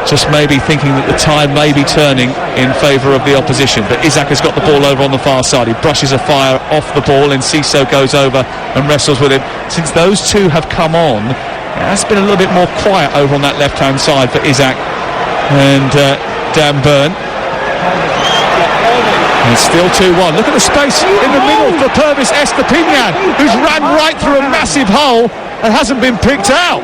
Just maybe thinking that the tide may be turning in favour of the opposition. But Isak has got the ball over on the far side. He brushes a Fire off the ball, and Ciso goes over and wrestles with him. Since those two have come on, it's been a little bit more quiet over on that left-hand side for Isak and Dan Burn. And it's still 2-1. Look at the space in the middle for Purvis Estepinian, who's ran right through a massive hole and hasn't been picked out.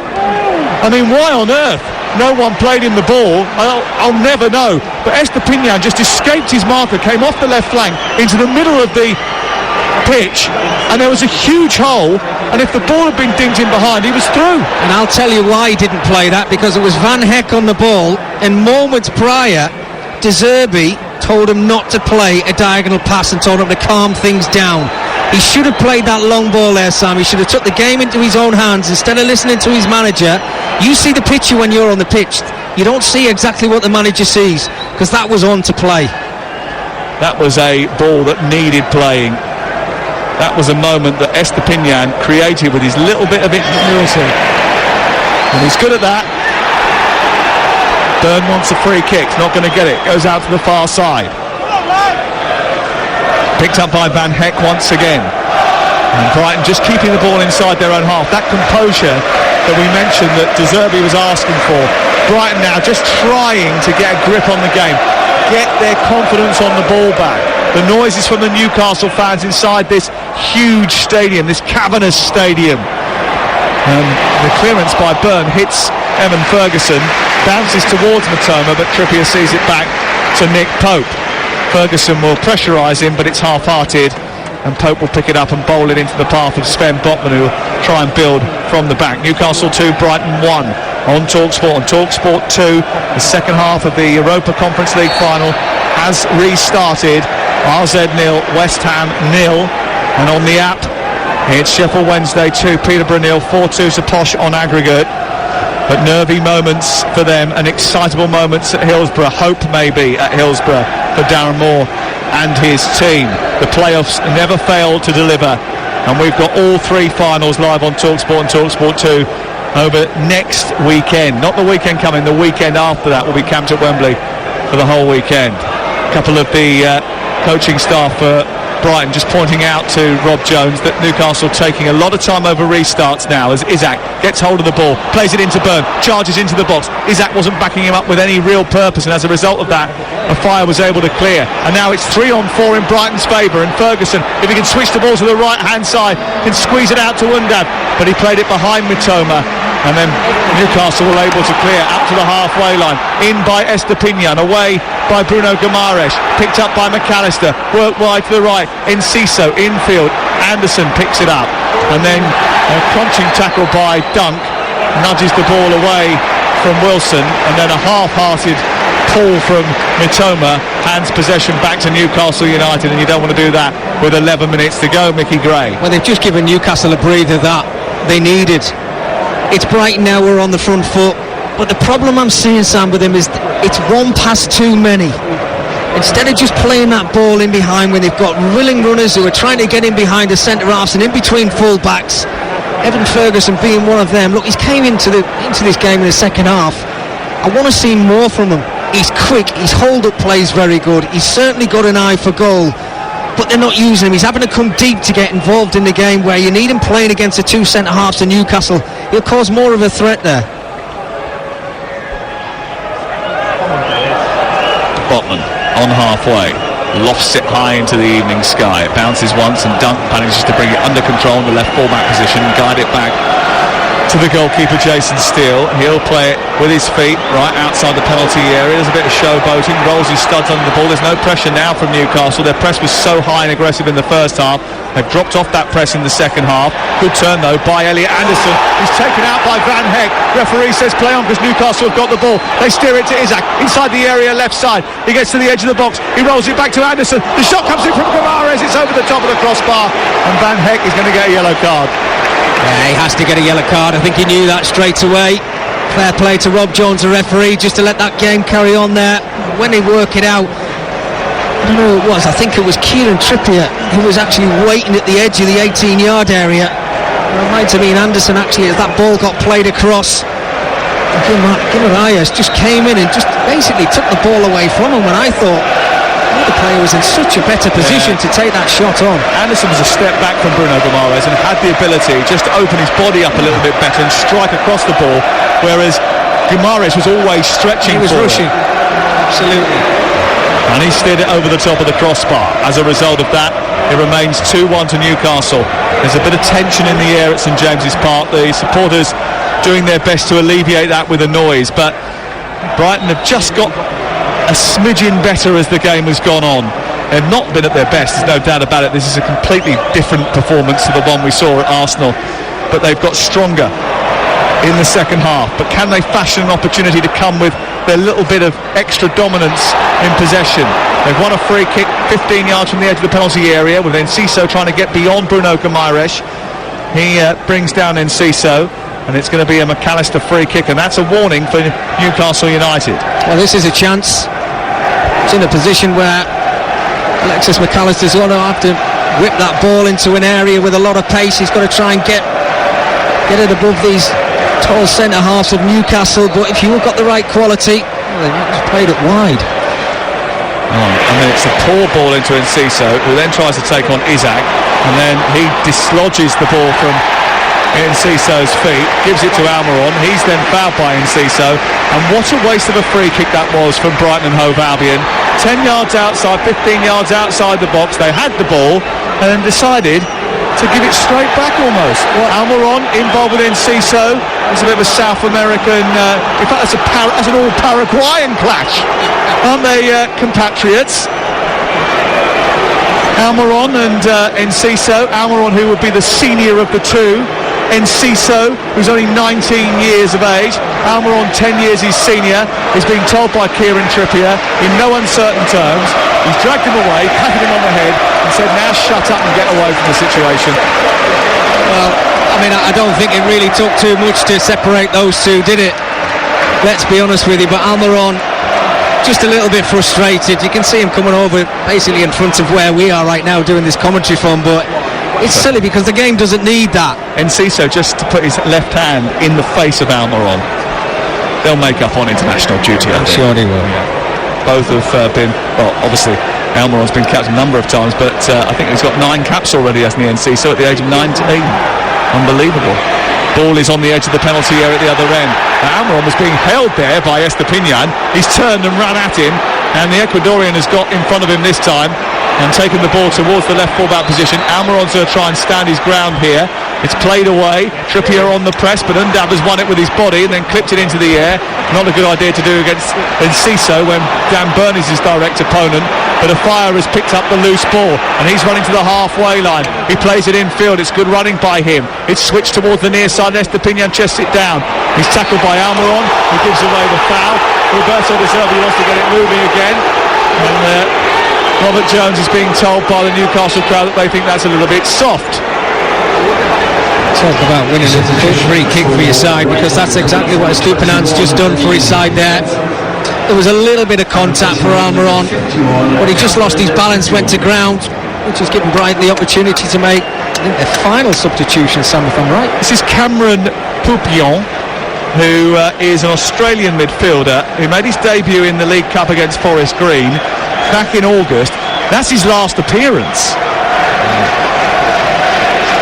I mean, why on earth no one played him the ball? I'll never know. But Estepinian just escaped his marker, came off the left flank into the middle of the pitch, and there was a huge hole, and if the ball had been dinked in behind, he was through. And I'll tell you why he didn't play that, because it was Van Heck on the ball, and moments prior, De Zerbi told him not to play a diagonal pass and told him to calm things down. He should have played that long ball there, Sam. He should have took the game into his own hands instead of listening to his manager. You see the picture when you're on the pitch. You don't see exactly what the manager sees, because that was on to play. That was a ball that needed playing. That was a moment that Estepinian created with his little bit of ingenuity, and he's good at that. Burn wants a free kick, not going to get it, goes out to the far side. Picked up by Van Heck once again. And Brighton just keeping the ball inside their own half. That composure that we mentioned that De Zerbi was asking for. Brighton now just trying to get a grip on the game, get their confidence on the ball back. The noises from the Newcastle fans inside this huge stadium, this cavernous stadium. The clearance by Burn hits Evan Ferguson, bounces towards Matoma, but Trippier sees it back to Nick Pope. Ferguson will pressurise him, but it's half-hearted, and Pope will pick it up and bowl it into the path of Sven Botman, who will try and build from the back. Newcastle 2, Brighton 1 on Talksport. On Talksport 2, the second half of the Europa Conference League final has restarted. RZ 0, West Ham 0, and on the app it's Sheffield Wednesday 2, Peterborough 0, 4-2 to Posh on aggregate. But nervy moments for them and excitable moments at Hillsborough. Hope maybe at Hillsborough for Darren Moore and his team. The playoffs never fail to deliver, and we've got all three finals live on Talksport and Talksport 2 over next weekend. Not the weekend coming, the weekend after that will be camped at Wembley for the whole weekend. A couple of the coaching staff for Brighton just pointing out to Rob Jones that Newcastle taking a lot of time over restarts now as Isak gets hold of the ball, plays it into Byrne, charges into the box. Isak wasn't backing him up with any real purpose, and as a result of that, Afire was able to clear. And now it's 3-on-4 in Brighton's favour, and Ferguson, if he can switch the ball to the right hand side, can squeeze it out to Undab, but he played it behind Mitoma. And then Newcastle were able to clear up to the halfway line. In by Estepinian, away by Bruno Guimaraes, picked up by McAllister, worked wide to the right, Enciso, infield, Anderson picks it up. And then a crunching tackle by Dunk, nudges the ball away from Wilson, and then a half-hearted pull from Mitoma hands possession back to Newcastle United, and you don't want to do that with 11 minutes to go, Mickey Gray. Well, they've just given Newcastle a breather that they needed. It's Brighton now, we're on the front foot, but the problem I'm seeing, Sam, with him is it's one pass too many. Instead of just playing that ball in behind when they've got willing runners who are trying to get in behind the centre halves and in between full backs, Evan Ferguson being one of them. Look, he's came into this game in the second half. I want to see more from him. He's quick, his hold-up play is very good, he's certainly got an eye for goal, but they're not using him. He's having to come deep to get involved in the game, where you need him playing against the two centre-halves to Newcastle. He'll cause more of a threat there. Botman on halfway, lofts it high into the evening sky. It bounces once and Dunk manages to bring it under control in the left full-back position, guide it back to the goalkeeper Jason Steele. He'll play it with his feet right outside the penalty area. There's a bit of showboating, rolls his studs under the ball. There's no pressure now from Newcastle. Their press was so high and aggressive in the first half. They've dropped off that press in the second half. Good turn though by Elliot Anderson. He's taken out by Van Heck. Referee says play on because Newcastle have got the ball. They steer it to Isak inside the area left side. He gets to the edge of the box. He rolls it back to Anderson. The shot comes in from Guimaraes. It's over the top of the crossbar, and Van Heck is going to get a yellow card. Yeah, he has to get a yellow card. I think he knew that straight away. Fair play to Rob Jones, the referee, just to let that game carry on there. When they work it out, I don't know who it was. I think it was Kieran Trippier who was actually waiting at the edge of the 18-yard area. It might have been Anderson actually, as that ball got played across. Guimaraes just came in and just basically took the ball away from him, when I thought the player was in such a better position to take that shot on. Anderson was a step back from Bruno Guimaraes and had the ability just to open his body up a little bit better and strike across the ball, whereas Guimaraes was always stretching. He was rushing. Absolutely. And he steered it over the top of the crossbar. As a result of that, it remains 2-1 to Newcastle. There's a bit of tension in the air at St James's Park. The supporters doing their best to alleviate that with a noise, but Brighton have just got a smidgen better as the game has gone on. They've not been at their best, there's no doubt about it. This is a completely different performance to the one we saw at Arsenal, but they've got stronger in the second half. But can they fashion an opportunity to come with their little bit of extra dominance in possession? They've won a free kick 15 yards from the edge of the penalty area, with Enciso trying to get beyond Bruno Guimaraes. He brings down Enciso, and it's going to be a McAllister free kick, and that's a warning for Newcastle United. Well, this is a chance. It's in a position where Alexis McAllister's going to have to whip that ball into an area with a lot of pace. He's got to try and get it above these tall centre halves of Newcastle, but if you've got the right quality, well, they've just played it wide. And then it's a poor ball into Enciso, who then tries to take on Isak, and then he dislodges the ball from Enciso's feet, gives it to Almiron. He's then fouled by Enciso, and what a waste of a free kick that was from Brighton and Hove Albion. 10 yards outside, 15 yards outside the box. They had the ball and then decided to give it straight back almost. Almiron involved with Enciso. It's a bit of a South American, in fact that's an all Paraguayan clash, aren't they, compatriots? Almiron and Enciso. Almiron, who would be the senior of the two. Enciso, who's only 19 years of age. Almiron, 10 years his senior, is being told by Kieran Trippier in no uncertain terms. He's dragged him away, patted him on the head and said, now shut up and get away from the situation. Well, I mean, I don't think it really took too much to separate those two, did it? Let's be honest with you, but Almiron just a little bit frustrated. You can see him coming over basically in front of where we are right now doing this commentary from, but it's silly because the game doesn't need that. Enciso just to put his left hand in the face of Almiron. They'll make up on international duty, I think. Sure they will. Both have been, well, obviously Almiron's been capped a number of times, but I think he's got 9 caps already, hasn't he, Enciso, at the age of 19. Unbelievable. Ball is on the edge of the penalty area at the other end. Now, Almiron was being held there by Estupiñán. He's turned and run at him, and the Ecuadorian has got in front of him this time and taken the ball towards the left full-back position. Almiron's going to try and stand his ground here. It's played away. Trippier on the press, but Undab has won it with his body and then clipped it into the air. Not a good idea to do against Enciso when Dan Burn is his direct opponent. But Afire has picked up the loose ball and he's running to the halfway line. He plays it infield. It's good running by him. It's switched towards the near side. Estupiñán chests it down. He's tackled by Almiron, who gives away the foul. Roberto De Zerbi wants to get it moving again. And Robert Jones is being told by the Newcastle crowd that they think that's a little bit soft. Talk about winning a good free kick for your side, because that's exactly what Estupiñán's just done for his side there. There was a little bit of contact for Almiron, but he just lost his balance, went to ground, which has given Brighton the opportunity to make, I think, their final substitution, Sam, if I'm right. This is Cameron Poupion, who is an Australian midfielder who made his debut in the League Cup against Forest Green back in August. That's his last appearance.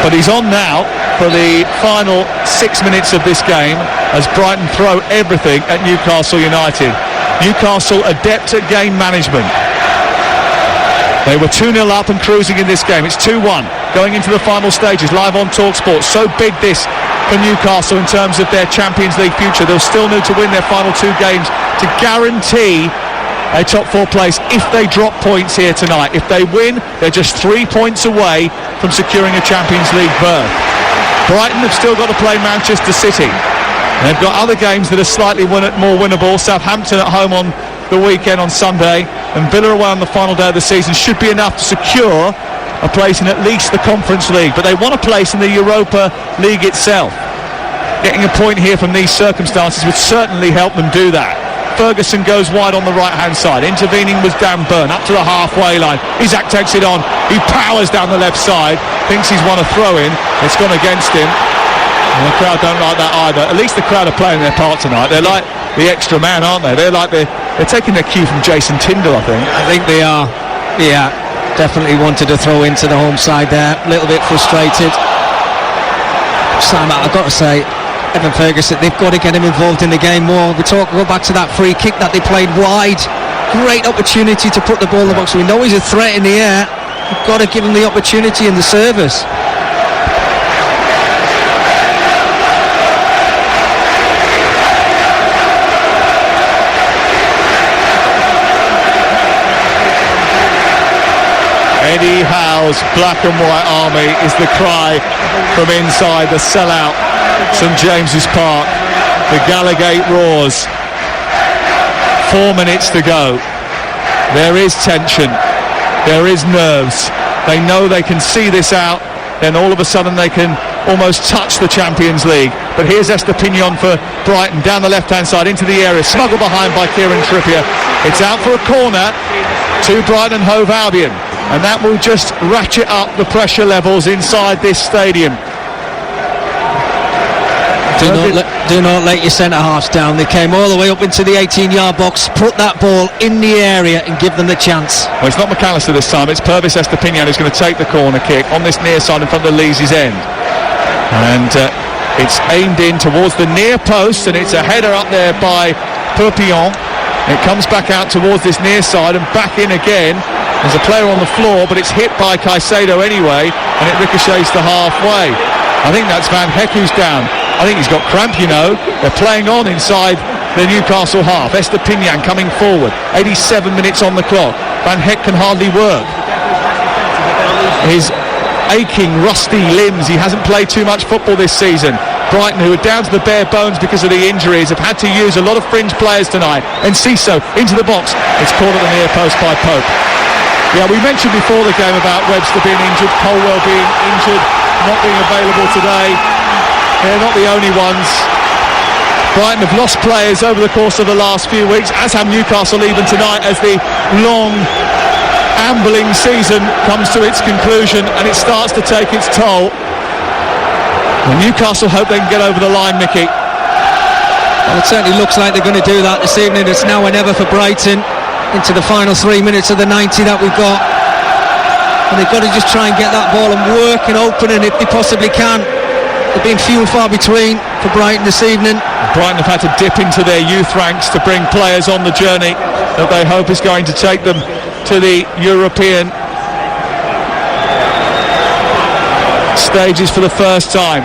But he's on now for the final 6 minutes of this game as Brighton throw everything at Newcastle United. Newcastle adept at game management. They were 2-0 up and cruising in this game. It's 2-1 going into the final stages, live on Talksport. So big this for Newcastle in terms of their Champions League future. They'll still need to win their final 2 games to guarantee a top 4 place if they drop points here tonight. If they win, they're just 3 points away from securing a Champions League berth. Brighton have still got to play Manchester City. They've got other games that are slightly more winnable. Southampton at home on the weekend on Sunday, and Villa away on the final day of the season should be enough to secure a place in at least the Conference League. But they want a place in the Europa League itself. Getting a point here from these circumstances would certainly help them do that. Ferguson goes wide on the right-hand side. Intervening was Dan Burn, up to the halfway line. Isak takes it on. He powers down the left side. Thinks he's won a throw-in. It's gone against him. And the crowd don't like that either. At least the crowd are playing their part tonight. They're like the extra man, aren't they? They're taking their cue from Jason Tyndall, I think. I think they are. Yeah, definitely wanted to throw into the home side there. A little bit frustrated. Sam, I've got to say, Evan Ferguson, they've got to get him involved in the game more. Go back to that free kick that they played wide. Great opportunity to put the ball in the box. We know he's a threat in the air. We've got to give him the opportunity in the service. Eddie Howe's black and white army is the cry from inside the sellout St James's Park. The Gallagate roars. 4 minutes to go. There is tension. There is nerves. They know they can see this out. Then all of a sudden they can almost touch the Champions League. But here's Estupiñán for Brighton down the left-hand side into the area. Smuggled behind by Kieran Trippier. It's out for a corner to Brighton and Hove Albion. And that will just ratchet up the pressure levels inside this stadium. Do not let your centre-halves down. They came all the way up into the 18-yard box, put that ball in the area and give them the chance. Well, it's not McAllister this time. It's Purvis Estupiñán who's going to take the corner kick on this near side in front of the Lees' end. And it's aimed in towards the near post, and it's a header up there by Poupion. It comes back out towards this near side and back in again. There's a player on the floor, but it's hit by Caicedo anyway, and it ricochets to halfway. I think that's Van Heck who's down. I think he's got cramp, you know. They're playing on inside the Newcastle half. Estupiñán coming forward. 87 minutes on the clock. Van Heck can hardly work. his aching, rusty limbs. He hasn't played too much football this season. Brighton, who are down to the bare bones because of the injuries, have had to use a lot of fringe players tonight. And Ciso into the box. It's caught at the near post by Pope. Yeah, we mentioned before the game about Webster being injured, Colwell being injured, not being available today. They're not the only ones. Brighton have lost players over the course of the last few weeks, as have Newcastle even tonight, as the long ambling season comes to its conclusion and it starts to take its toll. And Newcastle hope they can get over the line, Mickey. Well, it certainly looks like they're going to do that this evening. It's now or never for Brighton into the final 3 minutes of the 90 that we've got. And they've got to just try and get that ball and work and open it if they possibly can. They've been few and far between for Brighton this evening. Brighton have had to dip into their youth ranks to bring players on the journey that they hope is going to take them to the European stages for the first time.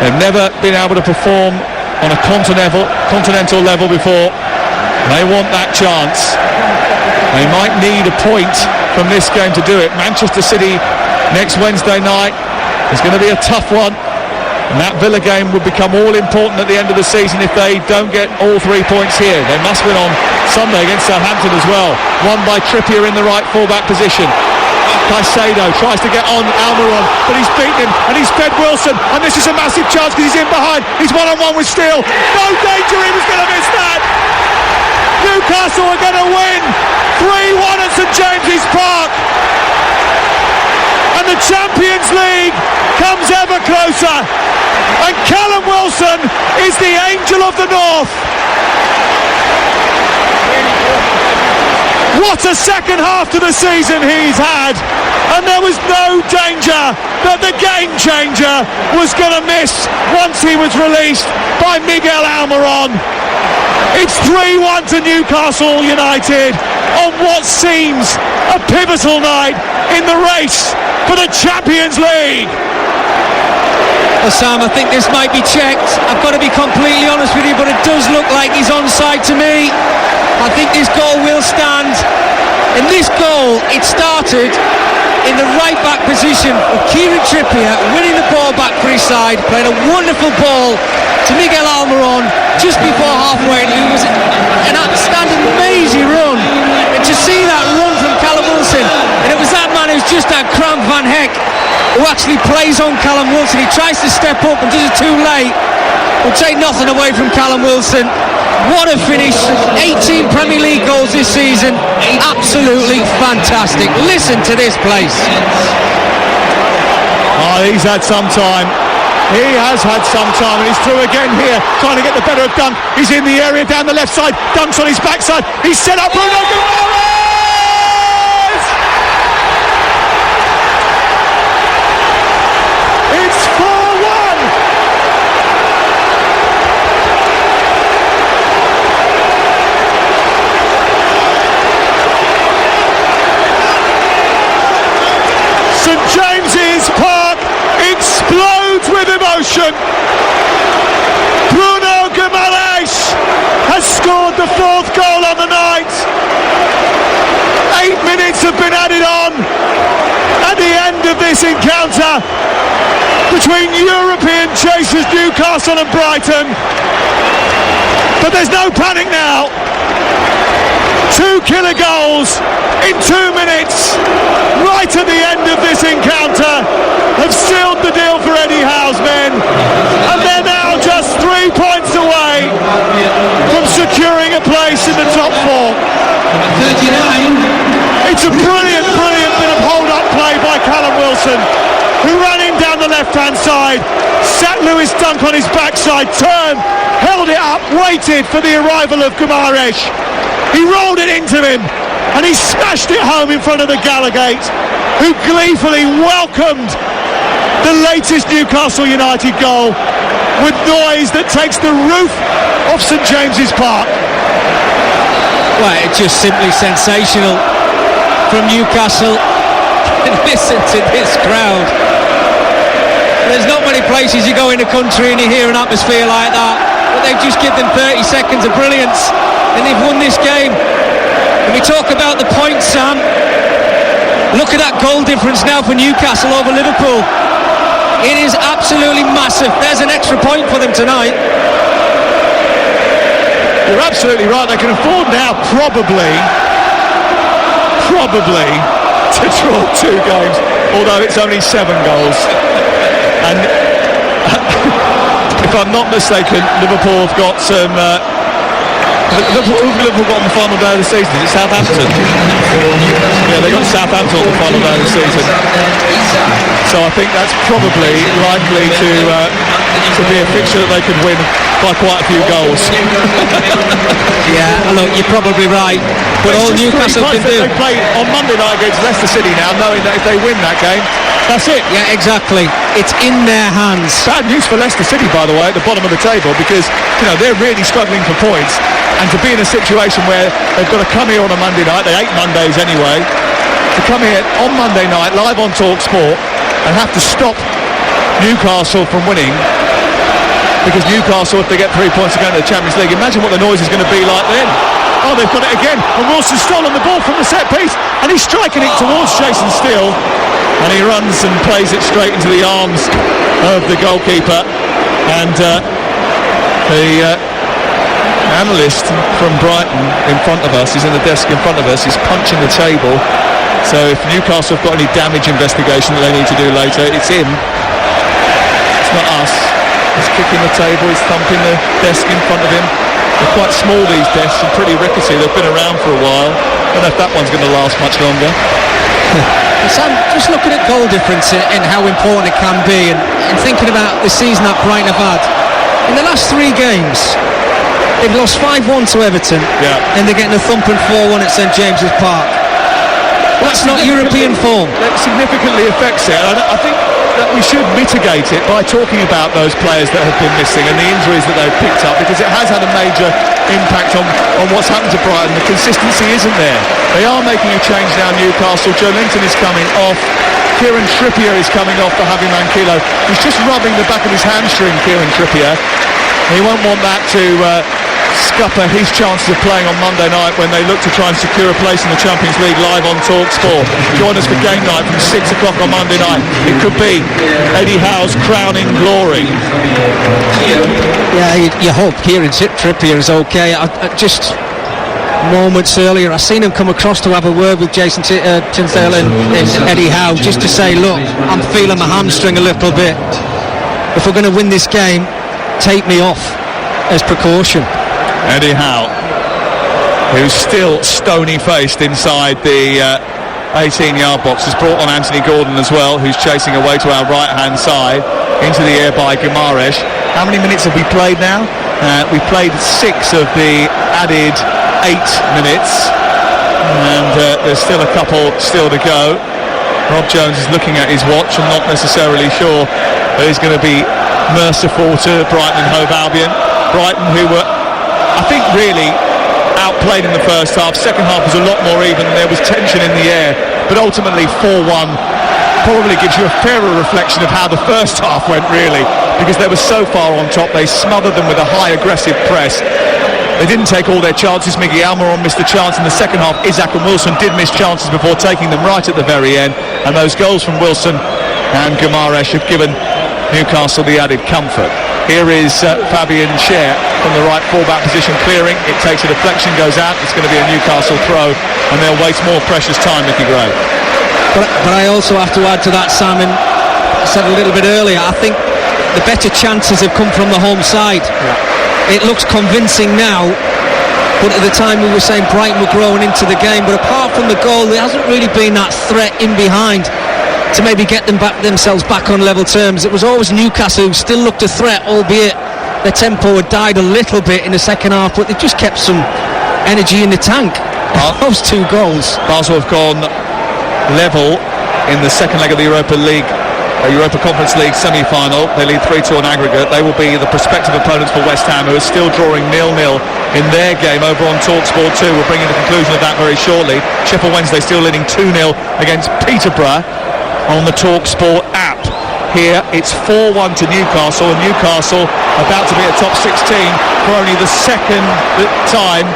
They've never been able to perform on a continental level before. They want that chance. They might need a point from this game to do it. Manchester City next Wednesday night is going to be a tough one. And that Villa game would become all important at the end of the season if they don't get all 3 points here. They must win on Sunday against Southampton as well. Won by Trippier in the right full-back position. Caicedo tries to get on Almiron, but he's beaten him and he's fed Wilson, and this is a massive chance because he's in behind. He's one-on-one with Steele. No danger, he was going to miss that. Newcastle are going to win 3-1 at St James's Park. And the Champions League comes ever closer. And Callum Wilson is the angel of the North. What a second half to the season he's had. And there was no danger that the game changer was going to miss once he was released by Miguel Almiron. It's 3-1 to Newcastle United on what seems a pivotal night in the race for the Champions League. Well, Sam, I think this might be checked. I've got to be completely honest with you, but it does look like he's onside to me. I think this goal will stand. In this goal, it started in the right back position with Kieran Trippier winning the ball back for his side, playing a wonderful ball to Miguel Almiron just before halfway. It was an outstanding, amazing run. And to see that run from Callum Wilson, and it was that man who's just had Cramp Van Heck who actually plays on Callum Wilson. He tries to step up and does it too late. Will take nothing away from Callum Wilson. What a finish. 18 Premier League goals this season. Absolutely fantastic. Listen to this place. Oh, he's had some time. He has had some time, and he's through again here, trying to get the better of Dunk. He's in the area down the left side. Dunk's on his backside. He's set up Bruno Guimaraes! It's 4-1! St James's Park explodes with emotion. Bruno Guimaraes has scored the fourth goal on the night. 8 minutes have been added on at the end of this encounter between European chasers Newcastle and Brighton. But there's no panic now. 2 killer goals in 2 minutes right at the end of this encounter have sealed the deal for Eddie Howe's men, and they're now just 3 points away from securing a place in the top 4. It's a brilliant bit of hold-up play by Callum Wilson, who ran in down the left-hand side, sat Lewis Dunk on his backside, turned, held it up, waited for the arrival of Guimaraes. He rolled it into him, and he smashed it home in front of the Gallagate, who gleefully welcomed the latest Newcastle United goal with noise that takes the roof off St James's Park. Well, it's just simply sensational from Newcastle. Listen to this crowd. There's not many places you go in the country and you hear an atmosphere like that, but they've just given them 30 seconds of brilliance and they've won this game. When we talk about the points, Sam, Look at that goal difference now for Newcastle over Liverpool. It is absolutely massive. There's an extra point for them tonight. You're absolutely right. They can afford now probably to draw 2 games, although it's only 7 goals. And if I'm not mistaken, Liverpool have got some. Liverpool got on the final day of the season. Is it Southampton? Yeah, they got Southampton on the final day of the season. So I think that's probably likely to be a fixture that they could win by quite a few goals. Yeah, look, you're probably right. But all Newcastle can do. They play on Monday night against Leicester City now, knowing that if they win that game, that's it. Yeah, exactly. It's in their hands. Bad news for Leicester City, by the way, at the bottom of the table, because they're really struggling for points, and to be in a situation where they've got to come here on a Monday night, they hate Mondays anyway, to come here on Monday night live on Talksport and have to stop Newcastle from winning, because Newcastle, if they get 3 points to go into the Champions League, imagine what the noise is going to be like then. Oh, they've got it again, and Wilson's stolen the ball from the set piece, and he's striking it towards Jason Steele, and he runs and plays it straight into the arms of the goalkeeper, and the analyst from Brighton in front of us, he's in the desk in front of us, he's punching the table. So if Newcastle have got any damage investigation that they need to do later, it's him, it's not us. He's kicking the table, he's thumping the desk in front of him. They're quite small, these desks, and pretty rickety. They've been around for a while. I don't know if that one's going to last much longer. Sam, just looking at goal difference and how important it can be, and thinking about the season that Brighton have had, in the last 3 games they've lost 5-1 to Everton, and they're getting a thumping 4-1 at St James's Park. That's not European form. That significantly affects it. I think that we should mitigate it by talking about those players that have been missing and the injuries that they've picked up, because it has had a major impact on what's happened to Brighton. The consistency isn't there. They are making a change now, Newcastle. Joe Linton is coming off. Kieran Trippier is coming off for Javi Mankilo. He's just rubbing the back of his hamstring, Kieran Trippier. He won't want that to scupper his chances of playing on Monday night when they look to try and secure a place in the Champions League live on Talksport. Join us for game night from 6 o'clock on Monday night. It could be Eddie Howe's crowning glory. Yeah, you hope Kieran Trippier is okay. I just moments earlier I seen him come across to have a word with Jason Tinsdale and Eddie Howe, just to say, look, I'm feeling my hamstring a little bit. If we're going to win this game, take me off as precaution. Eddie Howe, who's still stony-faced inside the 18-yard box, has brought on Anthony Gordon as well, who's chasing away to our right-hand side, into the air by Guimaraes. How many minutes have we played now? We played 6 of the added 8 minutes, and there's still a couple still to go. Rob Jones is looking at his watch and not necessarily sure that he's going to be merciful to Brighton and Hove Albion. Brighton, who were, I think, really outplayed in the first half. Second half was a lot more even, and there was tension in the air, but ultimately 4-1 probably gives you a fairer reflection of how the first half went, really, because they were so far on top. They smothered them with a high aggressive press. They didn't take all their chances. Miggy Almiron missed a chance in the second half. Isaac and Wilson did miss chances before taking them right at the very end, and those goals from Wilson and Guimaraes have given Newcastle the added comfort. Here is Fabian Schär from the right fullback position clearing. It takes a deflection, goes out. It's going to be a Newcastle throw, and they'll waste more precious time, Mickey Gray. But I also have to add to that, Sam, and I said a little bit earlier, I think the better chances have come from the home side. It looks convincing now, but at the time we were saying Brighton were growing into the game, but apart from the goal, there hasn't really been that threat in behind to maybe get themselves back on level terms. It was always Newcastle who still looked a threat, albeit their tempo had died a little bit in the second half, but they just kept some energy in the tank. Those 2 goals. Basel have gone level in the second leg of the Europa Conference League semi-final. They lead 3-2 on aggregate. They will be the prospective opponents for West Ham, who are still drawing 0-0 in their game over on Talksport 2. We'll bring you the conclusion of that very shortly. Sheffield Wednesday still leading 2-0 against Peterborough on the Talksport app. here. It's 4-1 to Newcastle, and Newcastle about to be a top 16 for only the second time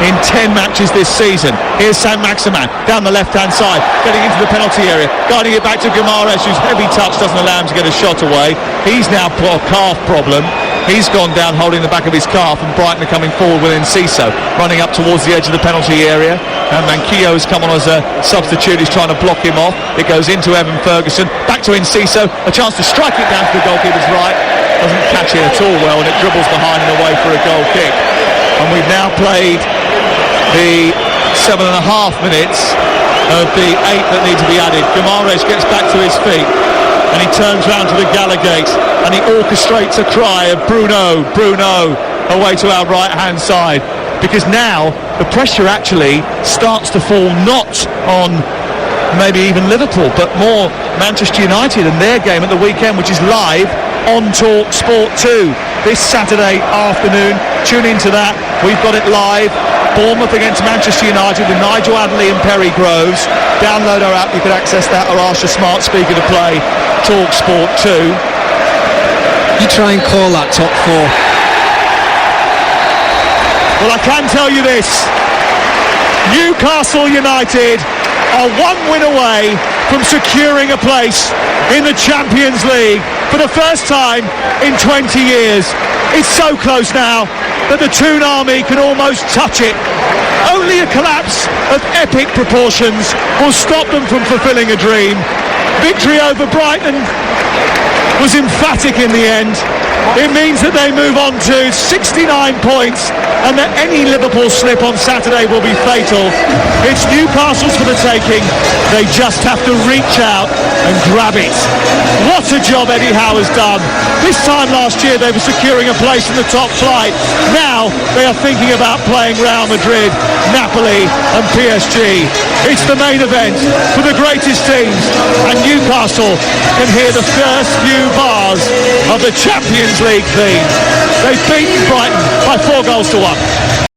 in 10 matches this season. Here's Saint-Maximin down the left-hand side, getting into the penalty area, guiding it back to Guimaraes, whose heavy touch doesn't allow him to get a shot away. He's now got a calf problem. He's gone down holding the back of his calf, and Brighton are coming forward with Enciso running up towards the edge of the penalty area, and Manquillo has come on as a substitute. He's trying to block him off. It goes into Evan Ferguson, back to Enciso, a chance to strike it down to the goalkeeper's right, doesn't catch it at all well, and it dribbles behind and away for a goal kick. And we've now played the 7.5 minutes of the 8 that need to be added. Guimaraes gets back to his feet, and he turns round to the Gala gate, and he orchestrates a cry of Bruno, Bruno, away to our right hand side, because now the pressure actually starts to fall not on maybe even Liverpool, but more Manchester United and their game at the weekend, which is live on Talksport 2 this Saturday afternoon. Tune into that. We've got it live. Bournemouth against Manchester United with Nigel Adderley and Perry Groves. Download our app, you can access that, or ask your smart speaker to play Talksport 2. You try and call that top 4. Well, I can tell you this: Newcastle United are one win away from securing a place in the Champions League for the first time in 20 years. It's so close now that the Toon Army can almost touch it. Only a collapse of epic proportions will stop them from fulfilling a dream. Victory over Brighton was emphatic in the end. It means that they move on to 69 points, and that any Liverpool slip on Saturday will be fatal. It's Newcastle's for the taking. They just have to reach out and grab it. What a job Eddie Howe has done. This time last year they were securing a place in the top flight. Now they are thinking about playing Real Madrid, Napoli and PSG. It's the main event for the greatest teams, and Newcastle can hear the first few bars of the Champions League theme. They've beaten Brighton by 4-1.